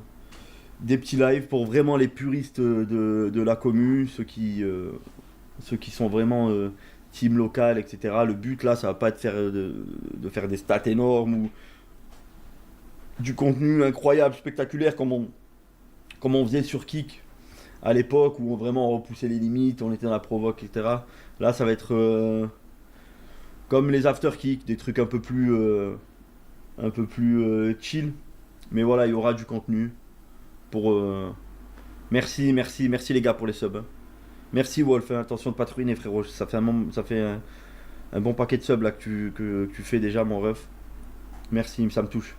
des petits lives pour vraiment les puristes de la commu, ceux qui sont vraiment team local, etc. Le but là, ça va pas être de faire des stats énormes ou du contenu incroyable, spectaculaire comme on faisait sur Kik à l'époque où on vraiment repoussait les limites, on était dans la provoque, etc. Là, ça va être comme les after Kik, des trucs un peu plus chill. Mais voilà, il y aura du contenu. Merci les gars pour les subs. Merci Wolf, hein. Attention de pas te ruiner frérot. Ça fait un bon paquet de subs là que tu fais déjà mon ref. Merci, ça me touche.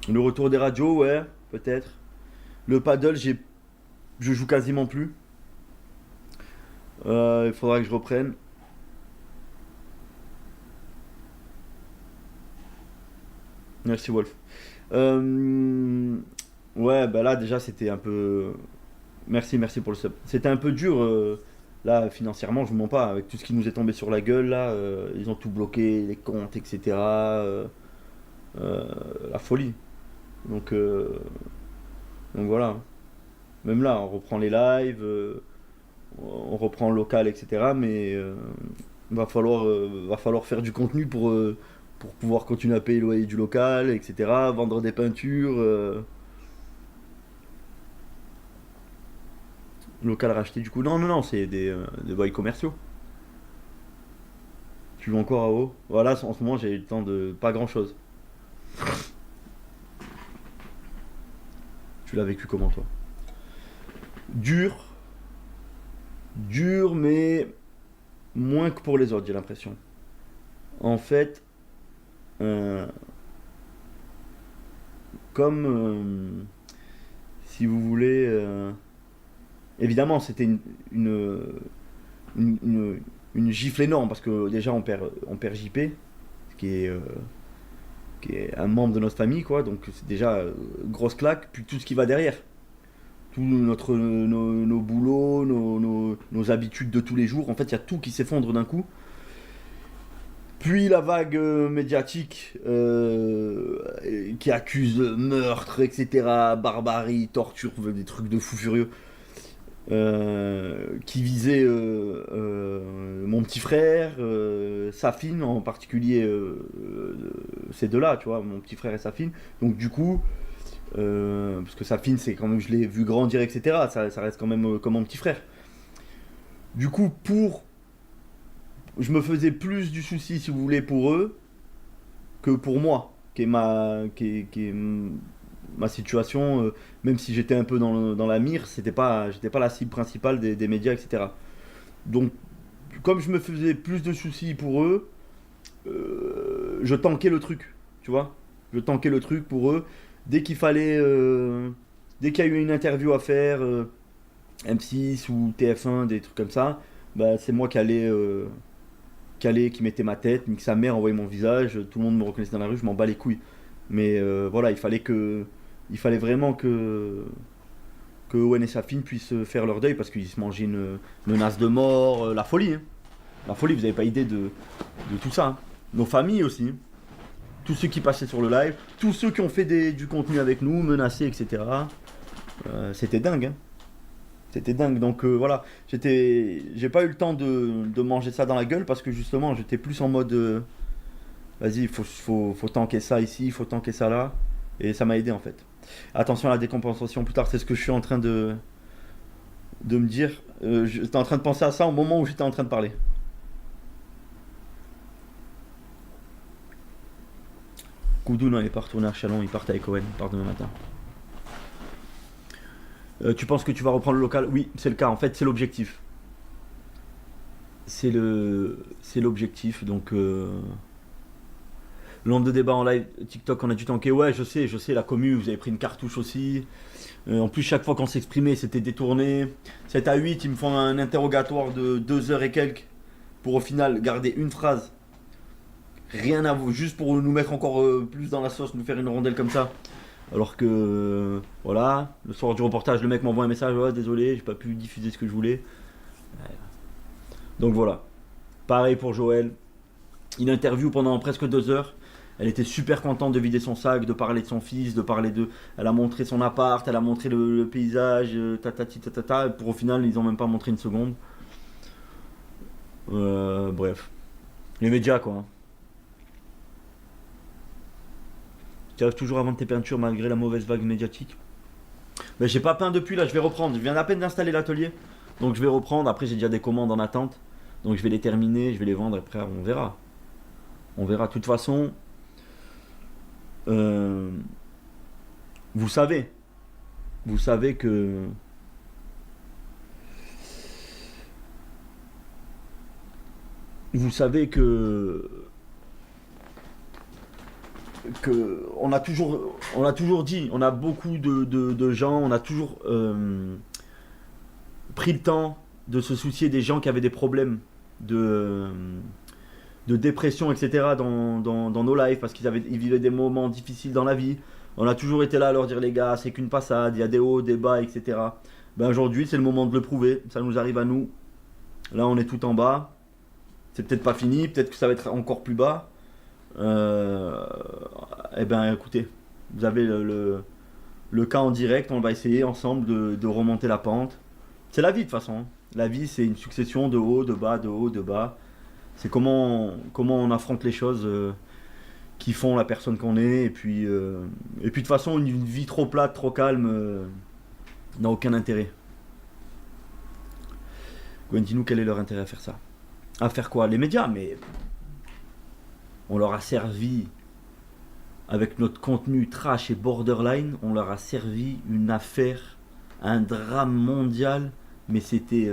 Le retour des radios, ouais, peut-être. Le paddle, je joue quasiment plus. Il faudra que je reprenne. Merci Wolf. Ouais, bah là déjà c'était un peu. Merci pour le sub. C'était un peu dur là financièrement, je vous mens pas, avec tout ce qui nous est tombé sur la gueule là, ils ont tout bloqué, les comptes, etc. La folie. Donc voilà. Même là, on reprend les lives, on reprend le local, etc. Mais va falloir faire du contenu pour pouvoir continuer à payer le loyer du local, etc. Vendre des peintures. Local racheté du coup. Non, c'est des bails commerciaux. Tu joues encore à haut. Voilà, en ce moment j'ai eu le temps de pas grand chose. Tu l'as vécu comment toi? Dur, mais moins que pour les autres, j'ai l'impression. En fait, comme si vous voulez, évidemment, c'était une gifle énorme parce que déjà on perd JP, qui est un membre de notre famille, quoi. Donc c'est déjà grosse claque, puis tout ce qui va derrière. Tout nos boulots, nos habitudes de tous les jours. En fait, il y a tout qui s'effondre d'un coup. Puis la vague médiatique qui accuse meurtre, etc., barbarie, torture, des trucs de fou furieux, qui visait mon petit frère, Safine en particulier, ces deux-là, tu vois, mon petit frère et Safine. Donc du coup, parce que Safine, c'est quand même, je l'ai vu grandir, etc., ça reste quand même comme mon petit frère. Du coup, je me faisais plus du souci, si vous voulez, pour eux que pour moi, qui est ma situation, même si j'étais un peu dans la mire, j'étais pas la cible principale des médias, etc. Donc, comme je me faisais plus de soucis pour eux, je tankais le truc, tu vois. Je tankais le truc pour eux. Dès qu'il y a eu une interview à faire, M6 ou TF1, des trucs comme ça, bah, c'est moi qui mettait ma tête, nique sa mère, envoyait mon visage, tout le monde me reconnaissait dans la rue, je m'en bats les couilles. Mais voilà, il fallait vraiment que Owen et Safine puissent faire leur deuil parce qu'ils se mangeaient une menace de mort, la folie. Hein. La folie, vous n'avez pas idée de tout ça. Hein. Nos familles aussi. Hein. Tous ceux qui passaient sur le live, tous ceux qui ont fait du contenu avec nous, menacés, etc. C'était dingue. Hein. C'était dingue. Donc voilà, j'ai pas eu le temps de manger ça dans la gueule parce que justement, j'étais plus en mode vas-y, il faut tanker ça ici, il faut tanker ça là. Et ça m'a aidé en fait. Attention à la décompensation plus tard, c'est ce que je suis en train de me dire. J'étais en train de penser à ça au moment où j'étais en train de parler. Koudou, non, il est pas retourné à Chalon, il part avec Owen, il part demain matin. Tu penses que tu vas reprendre le local? Oui, c'est le cas, en fait, c'est l'objectif. C'est l'objectif, donc... Le nombre de débats en live TikTok, on a dû tanker. Ouais, je sais, la commu, vous avez pris une cartouche aussi. En plus, chaque fois qu'on s'exprimait, c'était détourné. 7 à 8, ils me font un interrogatoire de 2 heures et quelques pour au final garder une phrase. Rien à vous, juste pour nous mettre encore plus dans la sauce, nous faire une rondelle comme ça. Alors que, voilà, le soir du reportage, le mec m'envoie un message. Ouais, désolé, j'ai pas pu diffuser ce que je voulais. Donc voilà. Pareil pour Joël. Une interview pendant presque 2 heures. Elle était super contente de vider son sac, de parler de son fils, de parler de... Elle a montré son appart, elle a montré le paysage, tatati tatata. Pour au final, ils ont même pas montré une seconde. Bref. Les médias, quoi. Tu arrives toujours à vendre tes peintures malgré la mauvaise vague médiatique. Mais j'ai pas peint depuis, là, je vais reprendre. Je viens à peine d'installer l'atelier. Donc je vais reprendre. Après, j'ai déjà des commandes en attente. Donc je vais les terminer, je vais les vendre. Après, on verra. On verra. De toute façon... vous savez que on a toujours dit, on a beaucoup de gens, on a toujours pris le temps de se soucier des gens qui avaient des problèmes de dépression, etc. dans nos lives, parce qu'ils vivaient des moments difficiles dans la vie. On a toujours été là à leur dire, les gars, c'est qu'une passade, il y a des hauts, des bas, etc. Ben aujourd'hui, c'est le moment de le prouver. Ça nous arrive à nous. Là, on est tout en bas. C'est peut-être pas fini, peut-être que ça va être encore plus bas. Eh ben, écoutez, vous avez le cas en direct. On va essayer ensemble de remonter la pente. C'est la vie, de toute façon. La vie, c'est une succession de hauts, de bas, de hauts, de bas. C'est comment on affronte les choses qui font la personne qu'on est. Et puis de toute façon, une vie trop plate, trop calme n'a aucun intérêt. Gwen, dis-nous quel est leur intérêt à faire ça. À faire quoi? Les médias, mais on leur a servi, avec notre contenu trash et borderline, on leur a servi une affaire, un drame mondial, mais c'était...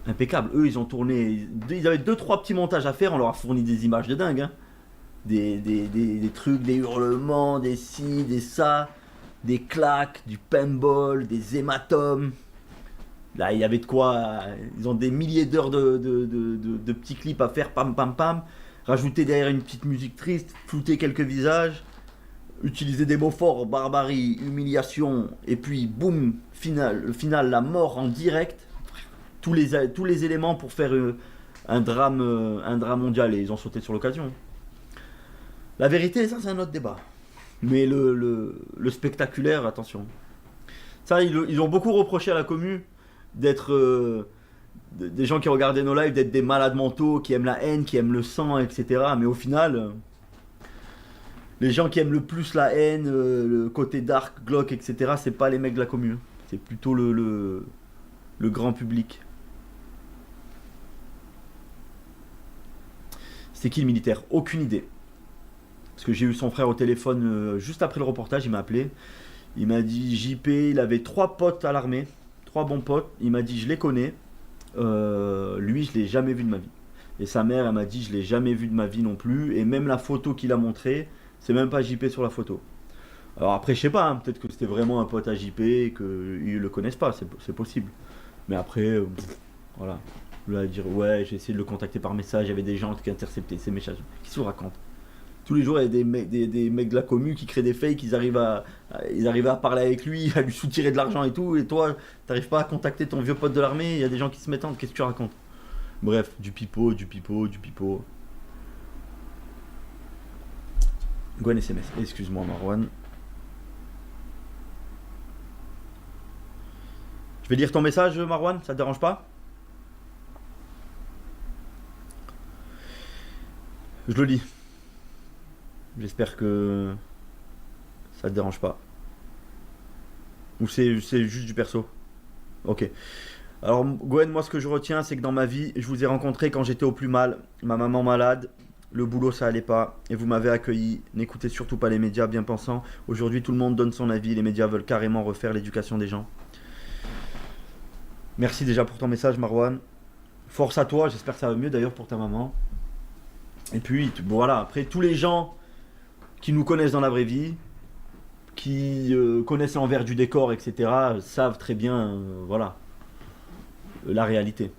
impeccable. Eux, ils ont tourné... Ils avaient 2-3 petits montages à faire, on leur a fourni des images de dingue. Hein. Des trucs, des hurlements, des ci, des ça, des claques, du paintball, des hématomes. Là, il y avait de quoi... Ils ont des milliers d'heures de petits clips à faire, pam, pam, pam. Rajouter derrière une petite musique triste, flouter quelques visages. Utiliser des mots forts, barbarie, humiliation. Et puis, boum, le final, la mort en direct. Tous les éléments pour faire un drame mondial, et ils ont sauté sur l'occasion. La vérité, ça c'est un autre débat. Mais le spectaculaire, attention. Ça, ils ont beaucoup reproché à la commu d'être des gens qui regardaient nos lives, d'être des malades mentaux, qui aiment la haine, qui aiment le sang, etc. Mais au final, les gens qui aiment le plus la haine, le côté dark, glauque, etc., c'est pas les mecs de la commu. C'est plutôt le grand public. C'est qui le militaire? Aucune idée. Parce que j'ai eu son frère au téléphone juste après le reportage, il m'a appelé. Il m'a dit JP, il avait 3 potes à l'armée, 3 bons potes. Il m'a dit je les connais. Lui, je l'ai jamais vu de ma vie. Et sa mère, elle m'a dit je l'ai jamais vu de ma vie non plus. Et même la photo qu'il a montrée, c'est même pas JP sur la photo. Alors après, je sais pas, hein, peut-être que c'était vraiment un pote à JP et qu'ils le connaissent pas, c'est possible. Mais après, voilà. Là, à dire ouais, j'ai essayé de le contacter par message, il y avait des gens qui interceptaient ces messages. Qui se racontent? Tous les jours, il y a des mecs de la commu qui créent des fakes, ils arrivent à parler avec lui, à lui soutirer de l'argent et tout, et toi, t'arrives pas à contacter ton vieux pote de l'armée, il y a des gens qui se mettent en, qu'est-ce que tu racontes? Bref, du pipeau. Gwen SMS, excuse-moi Marwan. Je vais lire ton message Marwan, ça te dérange pas? Je le lis. J'espère que ça te dérange pas. Ou c'est juste du perso. Ok. Alors Gwen, moi ce que je retiens, c'est que dans ma vie, je vous ai rencontré quand j'étais au plus mal. Ma maman malade, le boulot ça allait pas et vous m'avez accueilli. N'écoutez surtout pas les médias bien pensants. Aujourd'hui tout le monde donne son avis, les médias veulent carrément refaire l'éducation des gens. Merci déjà pour ton message Marwan. Force à toi, j'espère que ça va mieux d'ailleurs pour ta maman. Et puis voilà, après tous les gens qui nous connaissent dans la vraie vie, qui connaissent l'envers du décor, etc., savent très bien, voilà, la réalité.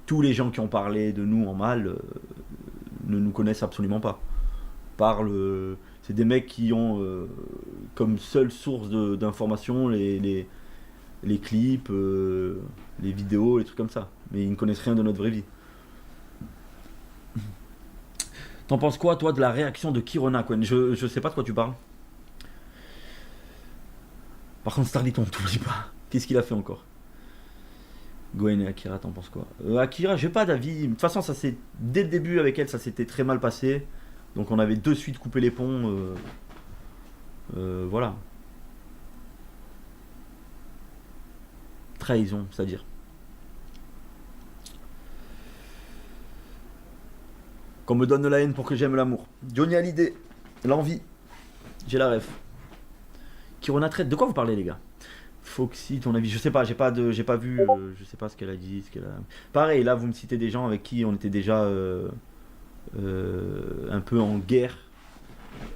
Tous les gens qui ont parlé de nous en mal ne nous connaissent absolument pas. C'est des mecs qui ont comme seule source d'information les clips, les vidéos, les trucs comme ça. Mais ils ne connaissent rien de notre vraie vie. T'en penses quoi, toi, de la réaction de Kirona, Quen? Je sais pas de quoi tu parles. Par contre, Starliton, t'oublie pas. Qu'est-ce qu'il a fait encore? Gwen et Akira, t'en penses quoi? Akira, j'ai pas d'avis. De toute façon, ça c'est dès le début avec elle, ça s'était très mal passé. Donc on avait de suite coupé les ponts. Voilà. Trahison, c'est-à-dire. Qu'on me donne de la haine pour que j'aime l'amour. Johnny Hallyday, l'envie. J'ai la ref. Kirona traite. De quoi vous parlez, les gars? Foxy, ton avis? Je sais pas, j'ai pas vu, je sais pas ce qu'elle a dit, Pareil, là, vous me citez des gens avec qui on était déjà un peu en guerre.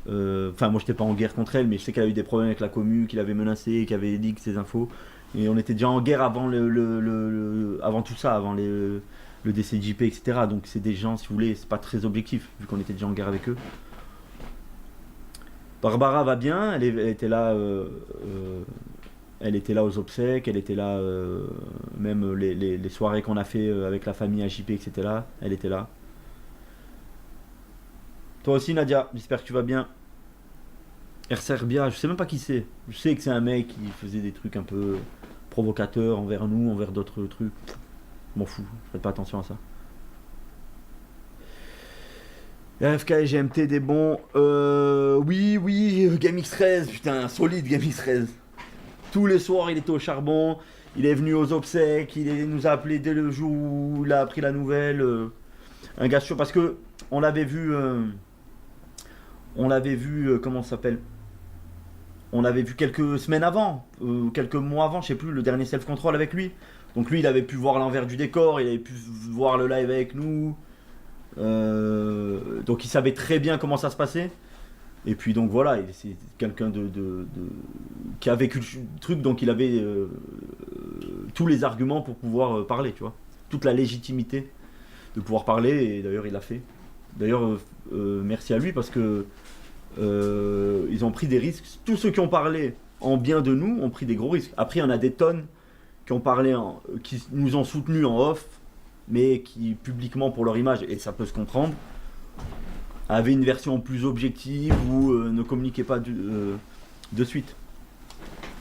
Enfin, moi, j'étais pas en guerre contre elle, mais je sais qu'elle a eu des problèmes avec la commu, qu'il avait menacé, qu'il avait leak ses infos. Et on était déjà en guerre avant avant tout ça, avant le décès de JP, etc. Donc c'est des gens, si vous voulez, c'est pas très objectif, vu qu'on était déjà en guerre avec eux. Barbara va bien, elle était là aux obsèques, elle était là même les soirées qu'on a fait avec la famille à JP, etc. Elle était là. Toi aussi Nadia, j'espère que tu vas bien. Serbia, je sais même pas qui c'est. Je sais que c'est un mec qui faisait des trucs un peu provocateurs envers nous, envers d'autres trucs. Je m'en fous, je fais pas attention à ça. RFK et GMT des bons. Oui, GameX13, putain, solide GameX13. Tous les soirs il était au charbon, il est venu aux obsèques, il nous a appelé dès le jour où il a appris la nouvelle. Un gars sûr, parce que on l'avait vu, comment ça s'appelle? On l'avait vu quelques semaines avant, quelques mois avant, je sais plus, le dernier self-control avec lui. Donc lui il avait pu voir l'envers du décor, il avait pu voir le live avec nous. Donc il savait très bien comment ça se passait. Et puis donc voilà, c'est quelqu'un qui a vécu le truc, donc il avait tous les arguments pour pouvoir parler, tu vois. Toute la légitimité de pouvoir parler, et d'ailleurs il l'a fait. D'ailleurs merci à lui parce que ils ont pris des risques. Tous ceux qui ont parlé en bien de nous ont pris des gros risques. Après il y en a des tonnes qui ont parlé, qui nous ont soutenus en off, mais qui publiquement pour leur image, et ça peut se comprendre, avaient une version plus objective ou ne communiquaient pas de suite.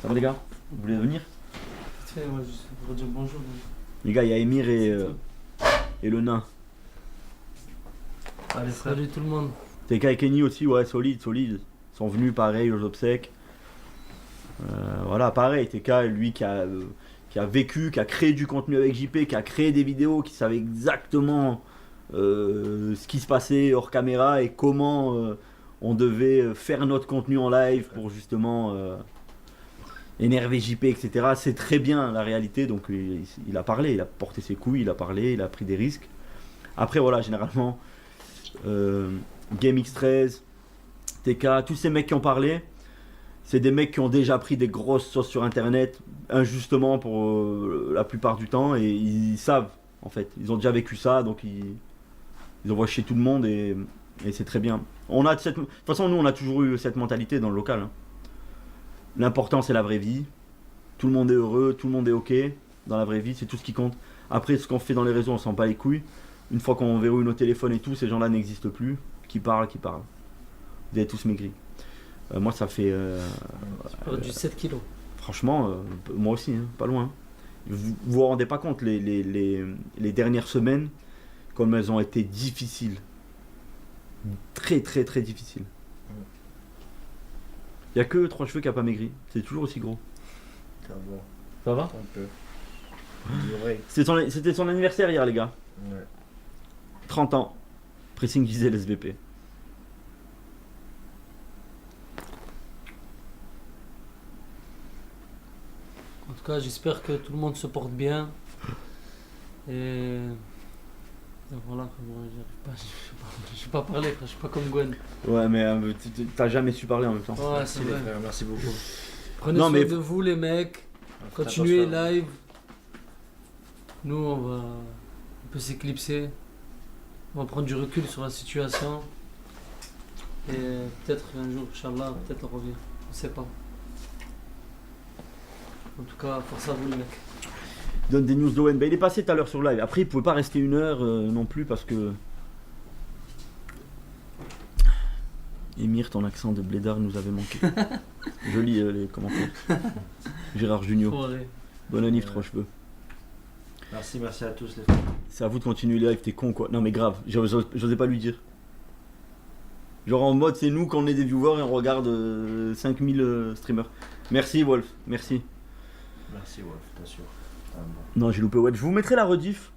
Ça va les gars? Vous voulez venir? Moi, je sais pour dire bonjour. Les gars, il y a Emir et le nain. Allez, salut tout le monde. TK et Kenny aussi, ouais, solide. Ils sont venus pareil aux obsèques. Voilà, pareil, TK, lui qui a vécu, qui a créé du contenu avec JP, qui a créé des vidéos, qui savait exactement ce qui se passait hors caméra et comment on devait faire notre contenu en live pour justement énerver JP, etc. C'est très bien la réalité, donc il a parlé, il a porté ses couilles, il a parlé, il a pris des risques. Après voilà, généralement, GameX13, TK, tous ces mecs qui ont parlé, c'est des mecs qui ont déjà pris des grosses sauces sur internet, injustement pour la plupart du temps, et ils savent en fait, ils ont déjà vécu ça, donc ils envoient chez tout le monde et c'est très bien. De toute façon, nous on a toujours eu cette mentalité dans le local. Hein. L'important c'est la vraie vie, tout le monde est heureux, tout le monde est ok, dans la vraie vie, c'est tout ce qui compte. Après, ce qu'on fait dans les réseaux, on s'en bat les couilles. Une fois qu'on verrouille nos téléphones et tout, ces gens-là n'existent plus. Qui parlent. Vous avez tous maigri. Moi ça fait... J'ai perdu 7 kilos. Franchement, moi aussi, hein, pas loin. Vous vous rendez pas compte, les dernières semaines, comme elles ont été difficiles. Très difficiles. Il n'y a que 3 cheveux qui n'ont pas maigri. C'est toujours aussi gros. Ça va? Un peu. C'était son anniversaire hier, les gars. Ouais. 30 ans. Pressing Gisèle SVP. En tout cas, j'espère que tout le monde se porte bien. Et voilà, moi, je vais pas parler, frère, je suis pas comme Gwen. Ouais, mais t'as jamais su parler en même temps. Ouais, c'est vrai. Frère, merci beaucoup. Prenez Non, soin mais- de vous, les mecs. Faites Continuez attention. live. Nous, on peut s'éclipser. On va prendre du recul sur la situation. Et peut-être un jour, Inch'Allah, peut-être on revient. On sait pas. En tout cas, force à vous, les mecs. Donne des news d'Owen. Bah, il est passé tout à l'heure sur live. Après, il pouvait pas rester 1 heure non plus parce que. Émir, ton accent de blédard nous avait manqué. Je lis les commentaires. Gérard Junior. Soirée. Bonne année, 3 cheveux. Merci à tous les frères. C'est à vous de continuer les lives, t'es con quoi. Non mais grave, j'osais pas lui dire. Genre en mode c'est nous quand on est des viewers et on regarde 5000 streamers. Merci Wolf, merci. Merci Wolf, t'assures. Non j'ai loupé, ouais, je vous mettrai la rediff.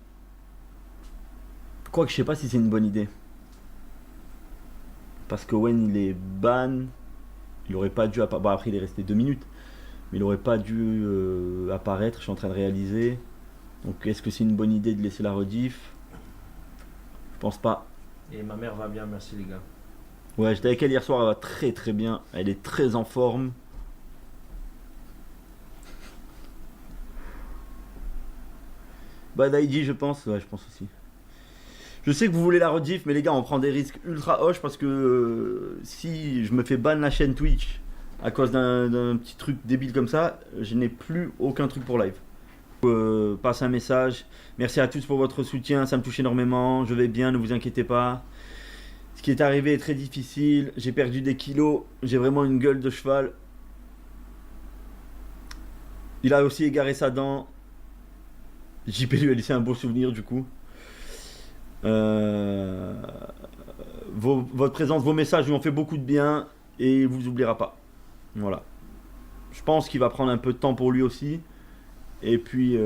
Quoique je sais pas si c'est une bonne idée. Parce que Owen il est ban. Il aurait pas dû apparaître. Bon après il est resté 2 minutes. Mais il aurait pas dû apparaître, je suis en train de réaliser. Donc est-ce que c'est une bonne idée de laisser la rediff? Je pense pas. Et ma mère va bien, merci les gars. Ouais, j'étais avec elle hier soir, elle va très très bien. Elle est très en forme. Bah Daiji je pense, ouais je pense aussi. Je sais que vous voulez la rediff, mais les gars on prend des risques ultra hoches parce que si je me fais ban la chaîne Twitch à cause d'un petit truc débile comme ça, je n'ai plus aucun truc pour live. Passe un message. Merci à tous pour votre soutien, ça me touche énormément. Je vais bien, ne vous inquiétez pas. Ce qui est arrivé est très difficile. J'ai perdu des kilos. J'ai vraiment une gueule de cheval. Il a aussi égaré sa dent. JP lui a laissé un beau souvenir du coup. Votre présence, vos messages lui ont fait beaucoup de bien et il vous oubliera pas. Voilà. Je pense qu'il va prendre un peu de temps pour lui aussi. Et puis,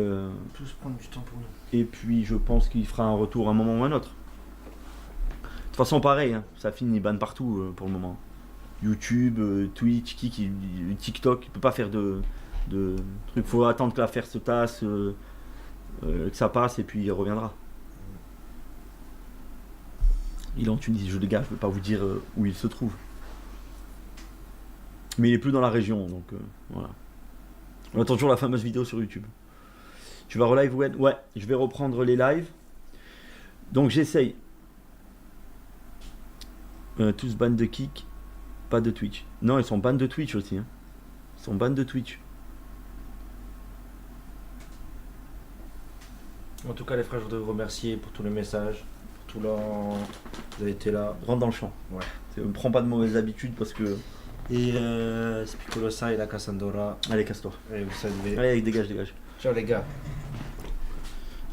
Tous prendre du temps pour nous. et puis je pense qu'il fera un retour à un moment ou à un autre. De toute façon, pareil, hein, ça finit ban partout pour le moment. YouTube, Twitch, TikTok, il peut pas faire de trucs. Faut attendre que l'affaire se tasse, que ça passe et puis il reviendra. Il est en Tunisie, les gars, je peux pas vous dire où il se trouve. Mais il est plus dans la région, donc voilà. On attend toujours la fameuse vidéo sur YouTube. Tu vas relive, ouais? Ouais, je vais reprendre les lives. Donc j'essaye. Tous ban de Kick, pas de Twitch. Non, ils sont ban de Twitch aussi. Hein. Ils sont ban de Twitch. En tout cas les frères, je voudrais vous remercier pour tous les messages, pour tout leur... Vous avez été là. Rentre dans le champ. Ouais. Ne prends pas de mauvaises habitudes parce que... Et Spicolosa et la Cassandora. Allez, casse-toi. Et vous savez. Allez, dégage, dégage. Ciao les gars.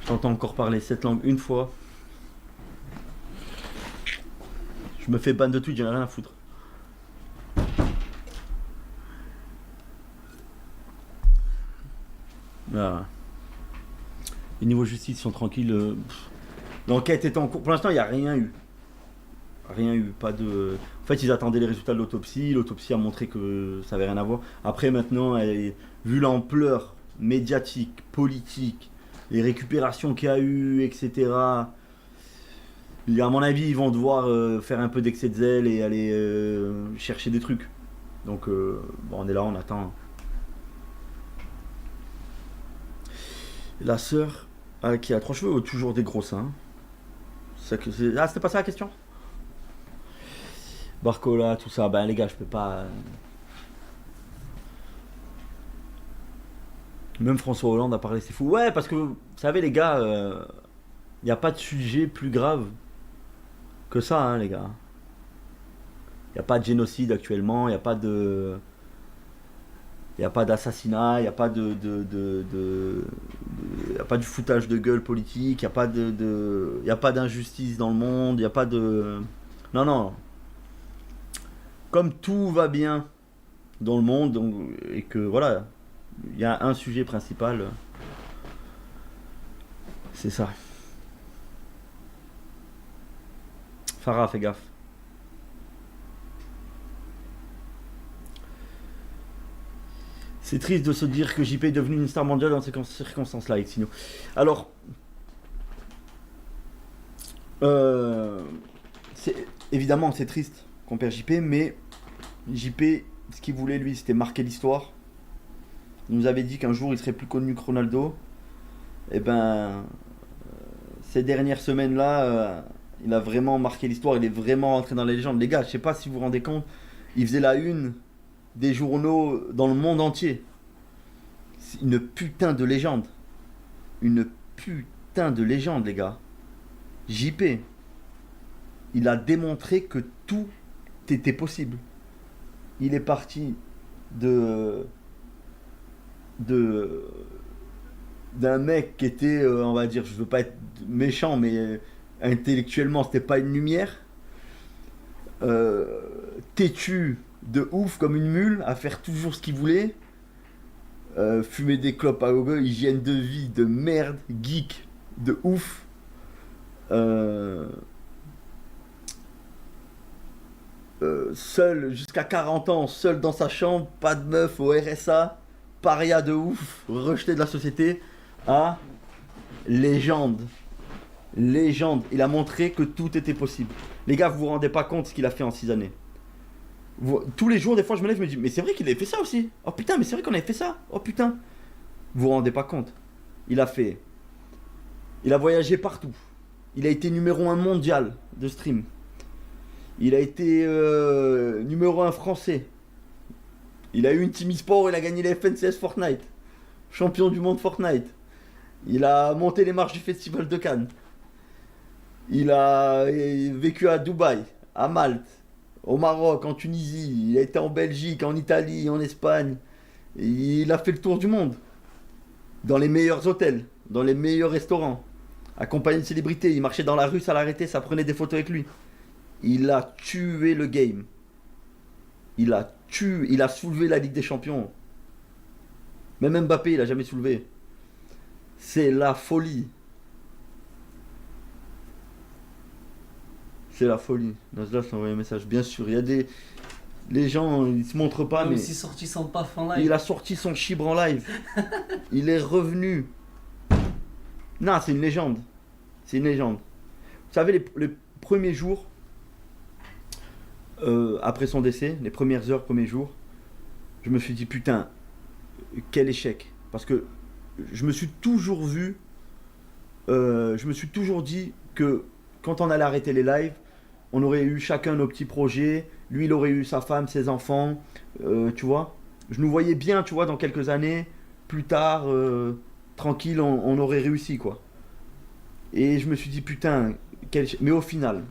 Je t'entends encore parler cette langue une fois. Je me fais ban de Twitch, j'en ai rien à foutre. Voilà. Et niveau justice, ils sont tranquilles. L'enquête est en cours. Pour l'instant, il n'y a rien eu. Rien eu. Pas de... En fait, ils attendaient les résultats de l'autopsie. L'autopsie a montré que ça n'avait rien à voir. Après, maintenant, vu l'ampleur médiatique, politique, les récupérations qu'il y a eu, etc. À mon avis, ils vont devoir faire un peu d'excès de zèle et aller chercher des trucs. Donc, bon, on est là, on attend. La sœur qui a 3 cheveux, toujours des gros seins. Ah, c'était pas ça la question? Barcola, tout ça. Ben les gars, je peux pas. Même François Hollande a parlé, c'est fou. Ouais, parce que vous savez, les gars, il n'y a pas de sujet plus grave que ça, hein, les gars. Il n'y a pas de génocide actuellement, il n'y a pas de. Il n'y a pas d'assassinat, il n'y a pas de y a pas du foutage de gueule politique, il n'y a pas y a pas d'injustice dans le monde, il n'y a pas de... Non, non. Comme tout va bien dans le monde, donc, et que voilà, il y a un sujet principal, c'est ça. Farah, fais gaffe. C'est triste de se dire que JP est devenu une star mondiale dans ces circonstances-là, Exino. Alors, évidemment, c'est triste qu'on perd JP, mais JP, ce qu'il voulait, lui, c'était marquer l'histoire. Il nous avait dit qu'un jour, il serait plus connu que Ronaldo. Et ben, ces dernières semaines-là, il a vraiment marqué l'histoire. Il est vraiment rentré dans les légendes. Les gars, je sais pas si vous vous rendez compte, il faisait la une des journaux dans le monde entier. C'est une putain de légende. Une putain de légende, les gars. JP, il a démontré que tout était possible. Il est parti d'un mec qui était, on va dire, je veux pas être méchant, mais intellectuellement, c'était pas une lumière. Têtu de ouf comme une mule, à faire toujours ce qu'il voulait. Fumer des clopes à gogo, hygiène de vie de merde, geek de ouf. Seul jusqu'à 40 ans, seul dans sa chambre, pas de meuf au RSA, paria de ouf, rejeté de la société. Ah, légende. Légende. Il a montré que tout était possible. Les gars, vous vous rendez pas compte ce qu'il a fait en 6 années. Tous les jours, des fois, je me lève, je me dis, mais c'est vrai qu'il avait fait ça aussi. Oh putain, mais c'est vrai qu'on avait fait ça. Oh putain. Vous vous rendez pas compte. Il a voyagé partout. Il a été numéro 1 mondial de stream. Il a été numéro 1 français. Il a eu une team e-sport, il a gagné la FNCS Fortnite. Champion du monde Fortnite. Il a monté les marches du Festival de Cannes. Il a vécu à Dubaï, à Malte, au Maroc, en Tunisie. Il a été en Belgique, en Italie, en Espagne. Il a fait le tour du monde. Dans les meilleurs hôtels, dans les meilleurs restaurants. Accompagné de célébrités. Il marchait dans la rue, ça l'arrêtait, ça prenait des photos avec lui. Il a tué le game. Il a soulevé la Ligue des Champions. Même Mbappé, il a jamais soulevé. C'est la folie. C'est la folie. Nasdaq s'est envoyé un message. Bien sûr, il y a des... Les gens, ils se montrent pas, mais... Il a aussi sorti son paf en live. Il a sorti son chibre en live. Il est revenu. Non, c'est une légende. C'est une légende. Vous savez, les premiers jours, après son décès, les premières heures, premiers jours, je me suis dit, putain, quel échec. Parce que je me suis toujours vu, je me suis toujours dit que quand on allait arrêter les lives, on aurait eu chacun nos petits projets. Lui, il aurait eu sa femme, ses enfants, tu vois. Je nous voyais bien, tu vois, dans quelques années, plus tard, tranquille, on aurait réussi, quoi. Et je me suis dit, putain, mais au final,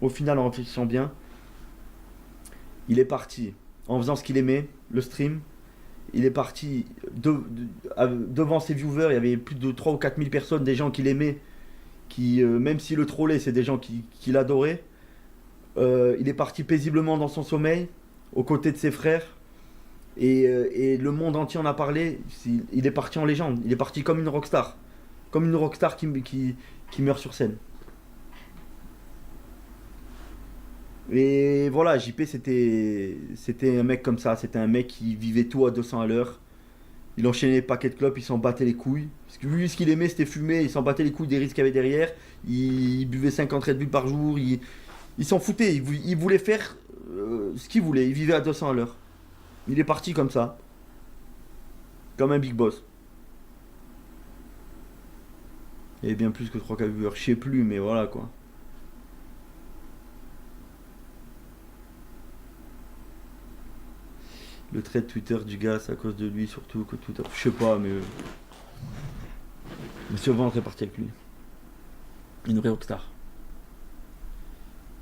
en réfléchissant bien, il est parti en faisant ce qu'il aimait, le stream. Il est parti devant ses viewers, il y avait plus de 3 ou 4 000 personnes, des gens qui l'aimaient, qui, même s'il le trollait, c'est des gens qui l'adoraient. Il est parti paisiblement dans son sommeil, aux côtés de ses frères, et le monde entier en a parlé. Il est parti en légende, il est parti comme une rockstar qui meurt sur scène. Et voilà, JP c'était un mec comme ça, c'était un mec qui vivait tout à 200 à l'heure. Il enchaînait les paquets de clopes, il s'en battait les couilles. Parce que lui, ce qu'il aimait, c'était fumer, il s'en battait les couilles des risques qu'il y avait derrière. Il buvait 50 Red Bull par jour, il s'en foutait, il voulait faire ce qu'il voulait, il vivait à 200 à l'heure. Il est parti comme ça. Comme un big boss. Il y avait bien plus que 3K viewers, je sais plus, mais voilà quoi. Le trait Twitter du gars, c'est à cause de lui surtout que Twitter. Je sais pas, mais. Monsieur Ventre est parti avec lui. Une vraie rockstar.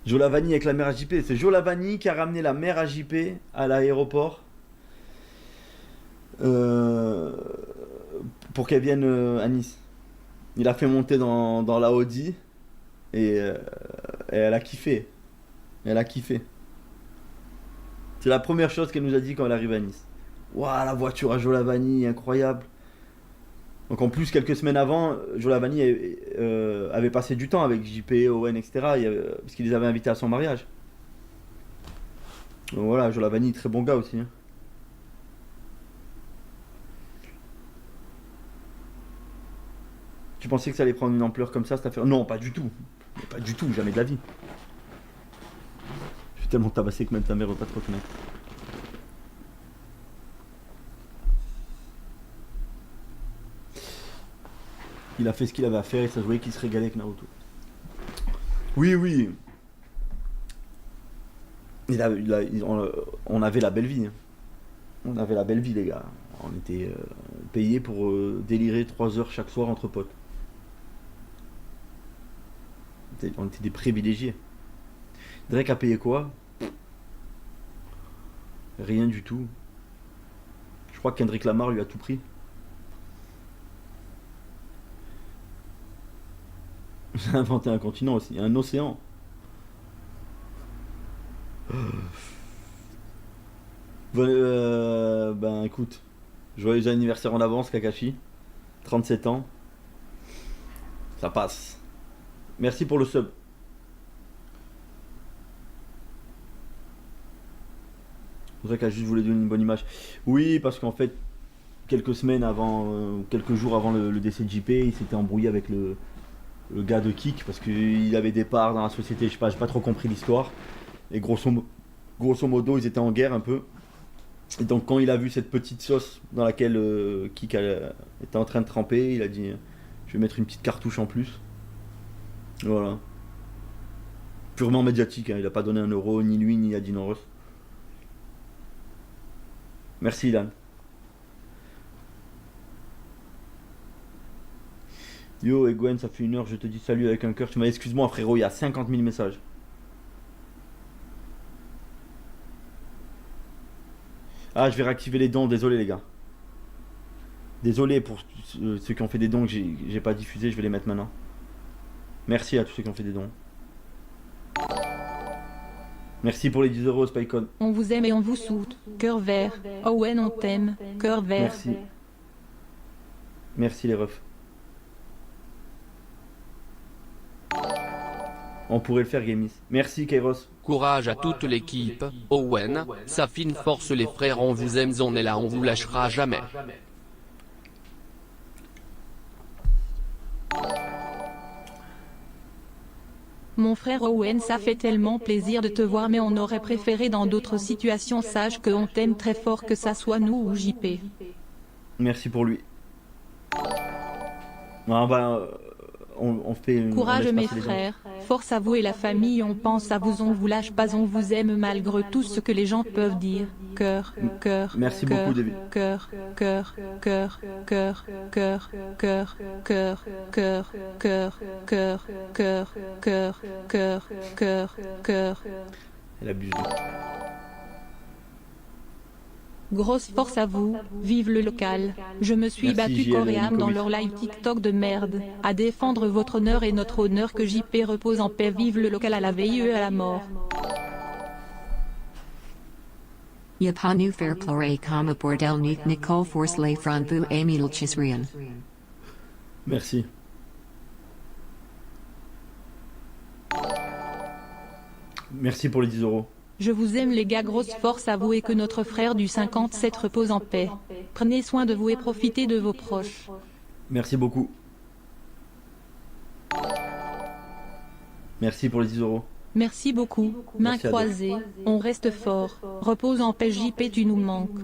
Jolavani avec la mère à JP. C'est Jolavani qui a ramené la mère à JP à l'aéroport. Pour qu'elle vienne à Nice. Il a fait monter dans la Audi. Et elle a kiffé. Elle a kiffé. C'est la première chose qu'elle nous a dit quand elle arrive à Nice. Waouh, la voiture à Jolavani, incroyable. Donc en plus, quelques semaines avant, Joe Lavani avait passé du temps avec JP, Owen, etc. Parce qu'il les avait invités à son mariage. Donc voilà, Joe Lavani, très bon gars aussi. Hein. Tu pensais que ça allait prendre une ampleur comme ça, cette affaire? Non, pas du tout. Mais pas du tout, jamais de la vie. Je suis tellement tabassé que même ta mère ne veut pas te reconnaître. Il a fait ce qu'il avait à faire et ça se voyait qu'il se régalait avec Naruto. Oui, oui. On avait la belle vie. Hein. On avait la belle vie, les gars. On était payés pour délirer 3 heures chaque soir entre potes. On était des privilégiés. Drake a payé quoi? Rien du tout. Je crois que Kendrick Lamar lui a tout pris. J'ai inventé un continent aussi, un océan. Ben écoute, joyeux anniversaire en avance Kakashi. 37 ans. Ça passe. Merci pour le sub. Drake a juste voulu donner une bonne image. Oui, parce qu'en fait, quelques semaines avant, quelques jours avant le décès de JP, il s'était embrouillé avec le gars de Kik parce qu'il avait des parts dans la société, je sais pas, j'ai pas trop compris l'histoire. Et grosso modo, ils étaient en guerre un peu. Et donc quand il a vu cette petite sauce dans laquelle Kik était en train de tremper, il a dit je vais mettre une petite cartouche en plus. Voilà. Purement médiatique, hein. Il a pas donné 1 euro, ni lui, ni Adin Ross. Merci Ilan. Yo et Gwen, ça fait 1 heure, je te dis salut avec un cœur. Tu m'as excuse-moi frérot, il y a 50 000 messages. Ah, je vais réactiver les dons, désolé les gars. Désolé pour ceux qui ont fait des dons que j'ai pas diffusé, je vais les mettre maintenant. Merci à tous ceux qui ont fait des dons. Merci pour les 10 euros, Spycon. On vous aime et on vous soute. Cœur vert. Owen, on t'aime. Cœur vert. Merci. Merci les refs. On pourrait le faire, Gamis. Merci, Kairos. Courage à toute l'équipe. Owen, Safine force les frères, on vous aime, on est là, on vous lâchera jamais. Mon frère Owen, ça fait tellement plaisir de te voir, mais on aurait préféré dans d'autres situations. Sache que on t'aime très fort, que ça soit nous ou JP. Merci pour lui. Ah bah, on fait une, courage mes frères, force à vous et la famille, on pense à vous, on vous lâche pas, on vous aime malgré tout ce que les gens peuvent dire. Cœur, cœur, merci cœur, beaucoup David. Cœur, cœur, cœur, cœur, cœur, cœur, cœur, cœur, cœur, cœur, cœur, cœur, cœur, cœur, cœur. Elle abuse. Grosse force à vous, vive le local. Je me suis battu corps et âme dans leur live TikTok de merde, à défendre votre honneur et notre honneur, que JP repose en paix, vive le local à la veille et à la mort. Yapanu fair plore kama bordel nik Nicole force les franbu Emil Chisrian. Merci. Merci pour les 10 euros. Je vous aime les gars, grosse force à vous et que notre frère du 57 repose en paix. Prenez soin de vous et profitez de vos proches. Merci beaucoup. Merci pour les 10 euros. Merci beaucoup. Main croisée, on reste fort. Repose en paix JP, tu nous manques.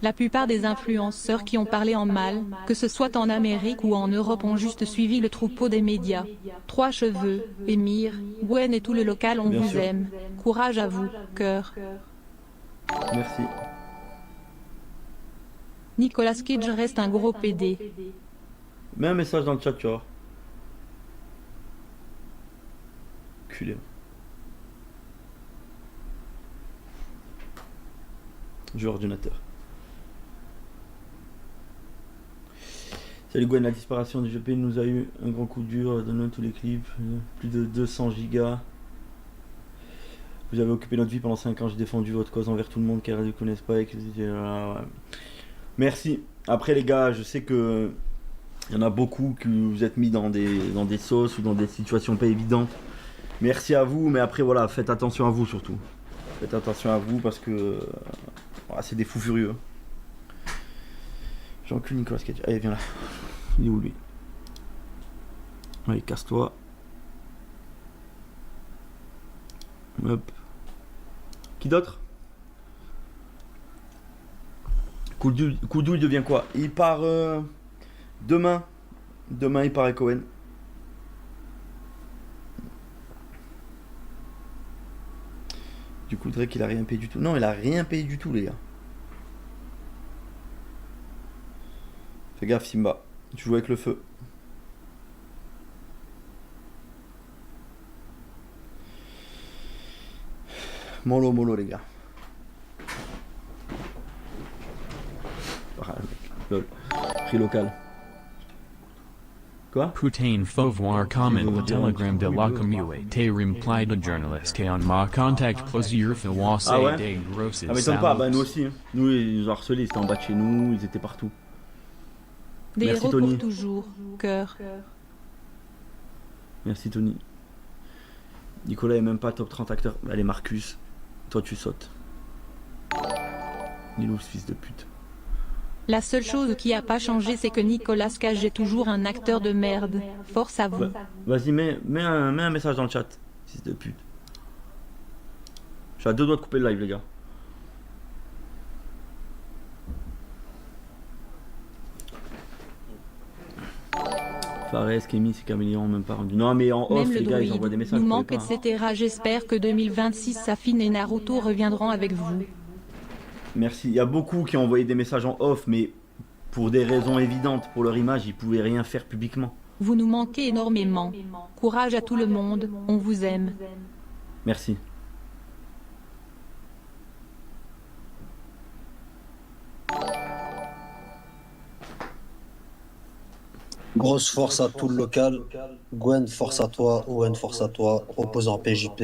La plupart des influenceurs qui ont parlé en mal, que ce soit en Amérique ou en Europe, ont juste suivi le troupeau des médias. 3 cheveux, Émir, Gwen et tout le local, on vous aime. Courage à vous, cœur. Merci. Nicolas Cage reste un gros PD. Mets un message dans le chat, tu vois. Culé. Jeu ordinateur. Salut Gwen, la disparition du GP nous a eu un grand coup dur, donné tous les clips, plus de 200 gigas. Vous avez occupé notre vie pendant 5 ans, j'ai défendu votre cause envers tout le monde car ils ne connaissent pas et que vous étiez là, ouais. Merci. Après les gars, je sais que il y en a beaucoup qui vous êtes mis dans des sauces ou dans des situations pas évidentes. Merci à vous, mais après voilà, faites attention à vous surtout. Faites attention à vous parce que voilà, c'est des fous furieux. J'encule Nicolas Cage. Allez, viens là. Il est où lui? Allez, casse-toi. Hop. Qui d'autre? Koudou, il devient quoi? Il part demain. Demain, il part avec Cohen. Du coup, Drake, il a rien payé du tout. Non, il a rien payé du tout, les gars. Fais gaffe, Simba. Tu joues avec le feu. Mollo, les gars. Ah, lol. Prix local. Quoi? Putain faut voir comment le telegram de la communauté reply de journaliste et en ma contact plusieurs fois c'est des grosses ah, m'étonne pas, bah nous aussi. Hein. Nous, ils nous ont harcelés, ils étaient en bas de chez nous, ils étaient partout. Des merci, héros Tony. pour toujours, cœur. Merci, Tony. Nicolas est même pas top 30 acteur. Allez, Marcus, toi tu sautes. Nilou, ce fils de pute. La seule chose qui a pas changé, c'est que Nicolas Cage est toujours un acteur de merde. Force à vous. Vas-y, mets un message dans le chat, fils de pute. Je suis à 2 doigts de couper le live, les gars. Fares, Kémy, c'est Caméléon, même pas rendu. Non, mais en off, Même les gars, ils envoient des messages. nous manque, etc. J'espère que 2026, Safine et Naruto reviendront avec vous. Merci. Il y a beaucoup qui ont envoyé des messages en off, mais pour des raisons évidentes, pour leur image, ils pouvaient rien faire publiquement. Vous nous manquez énormément. Courage à tout le monde, on vous aime. Merci. Grosse force à tout le local. Gwen, force à toi. Owen, force à toi. Opposant PJP.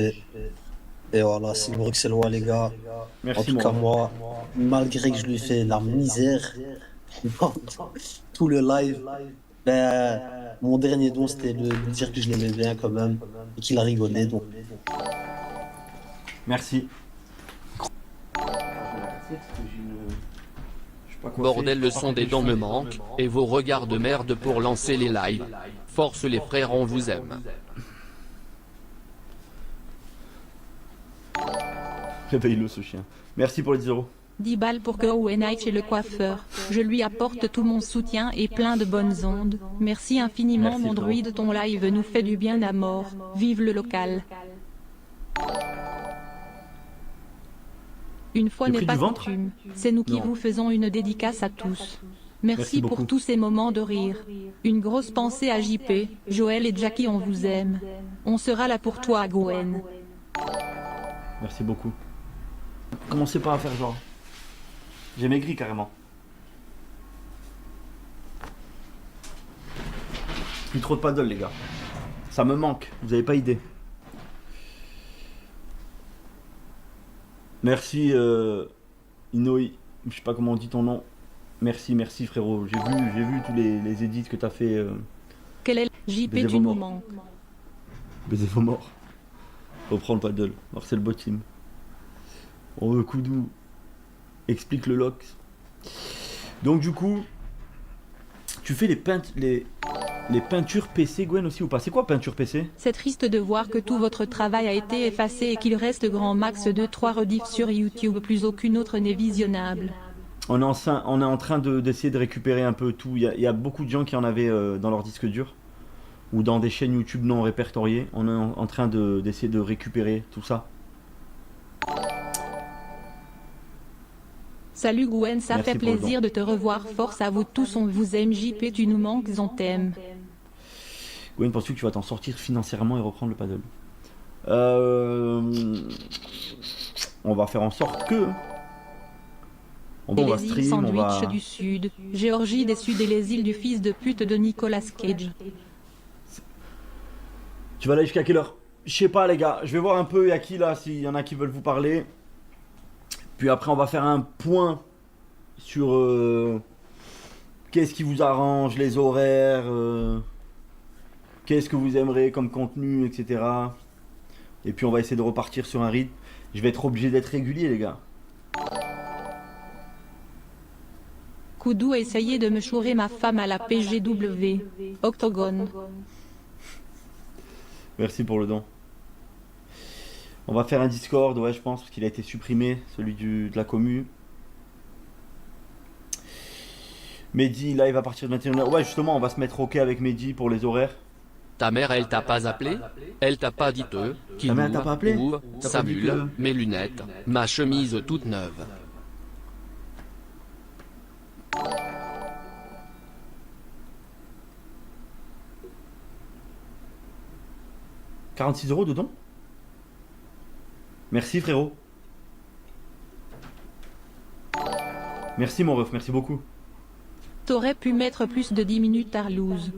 Et voilà, c'est le Bruxellois, les gars. Merci, en tout cas, moi, malgré que je lui fais la misère, tout le live, ben, mon dernier don, c'était de lui dire que je l'aimais bien quand même, et qu'il a rigolé. Donc. Merci. Bordel, le son des dents me manque, et vos regards de merde pour lancer les lives. Force les frères, on vous aime. Réveille-le, ce chien. Merci pour les 10 €. 10 balles pour que Owen aille chez le coiffeur. Je lui apporte tout mon soutien et plein de bonnes ondes. Merci infiniment, merci, mon druide, ton live nous fait du bien à mort. Vive le local. Une fois n'est pas coutume, c'est nous qui vous faisons une dédicace à tous. Merci pour tous ces moments de rire. Une grosse pensée à JP, Joël et Jackie, on vous aime. On sera là pour toi, Gwen. Merci beaucoup. Commencez pas à faire genre. J'ai maigri carrément. Plus trop de paddle, les gars. Ça me manque, vous avez pas idée. Merci Inoi, je sais pas comment on dit ton nom. Merci frérot. J'ai vu tous les edits que t'as fait. Quel est JP, tu nous manques. Baiser vos morts. Reprends le paddle. Marcel Botim. On veut Koudou. Explique le Lox. Donc du coup, tu fais les peintures PC, Gwen, aussi ou pas? C'est quoi peinture PC? C'est triste de voir que tout votre travail a été effacé et qu'il reste grand max 2-3 rediffs sur YouTube, plus aucune autre n'est visionnable. On est en train d'essayer de récupérer un peu tout. Il y a beaucoup de gens qui en avaient dans leur disque dur ou dans des chaînes YouTube non répertoriées. On est en train d'essayer de récupérer tout ça. Salut Gwen, ça Merci fait pour le plaisir de te revoir. Force à vous tous, on vous aime. JP, tu nous manques, on t'aime. Gwen, penses-tu que tu vas t'en sortir financièrement et reprendre le paddle? On va faire en sorte que... On Et va les îles stream, on Sandwich va... du Sud, Géorgie des Sud et les îles du fils de pute de Nicolas Cage. Tu vas aller jusqu'à quelle heure? je sais pas les gars, je vais voir un peu, il y a qui là, s'il y en a qui veulent vous parler. Puis après on va faire un point sur qu'est-ce qui vous arrange, les horaires, qu'est-ce que vous aimeriez comme contenu, etc. Et puis on va essayer de repartir sur un rythme. Je vais être obligé d'être régulier les gars. Koudou a essayé de me chourer ma femme à la PGW. Octogone. Merci pour le don. On va faire un Discord, ouais je pense, parce qu'il a été supprimé, celui de la commu. Mehdi, live à partir de 21h. Ouais justement, on va se mettre ok avec Mehdi pour les horaires. Ta mère, elle t'a pas appelé? Elle t'a pas dit qui Ta mère t'a pas appelé? T'as sa pas dit mule, mes lunettes, ma chemise toute neuve. « 46 € dedans. Merci frérot. Merci mon ref, merci beaucoup. T'aurais pu mettre plus de 10 minutes Arlouse.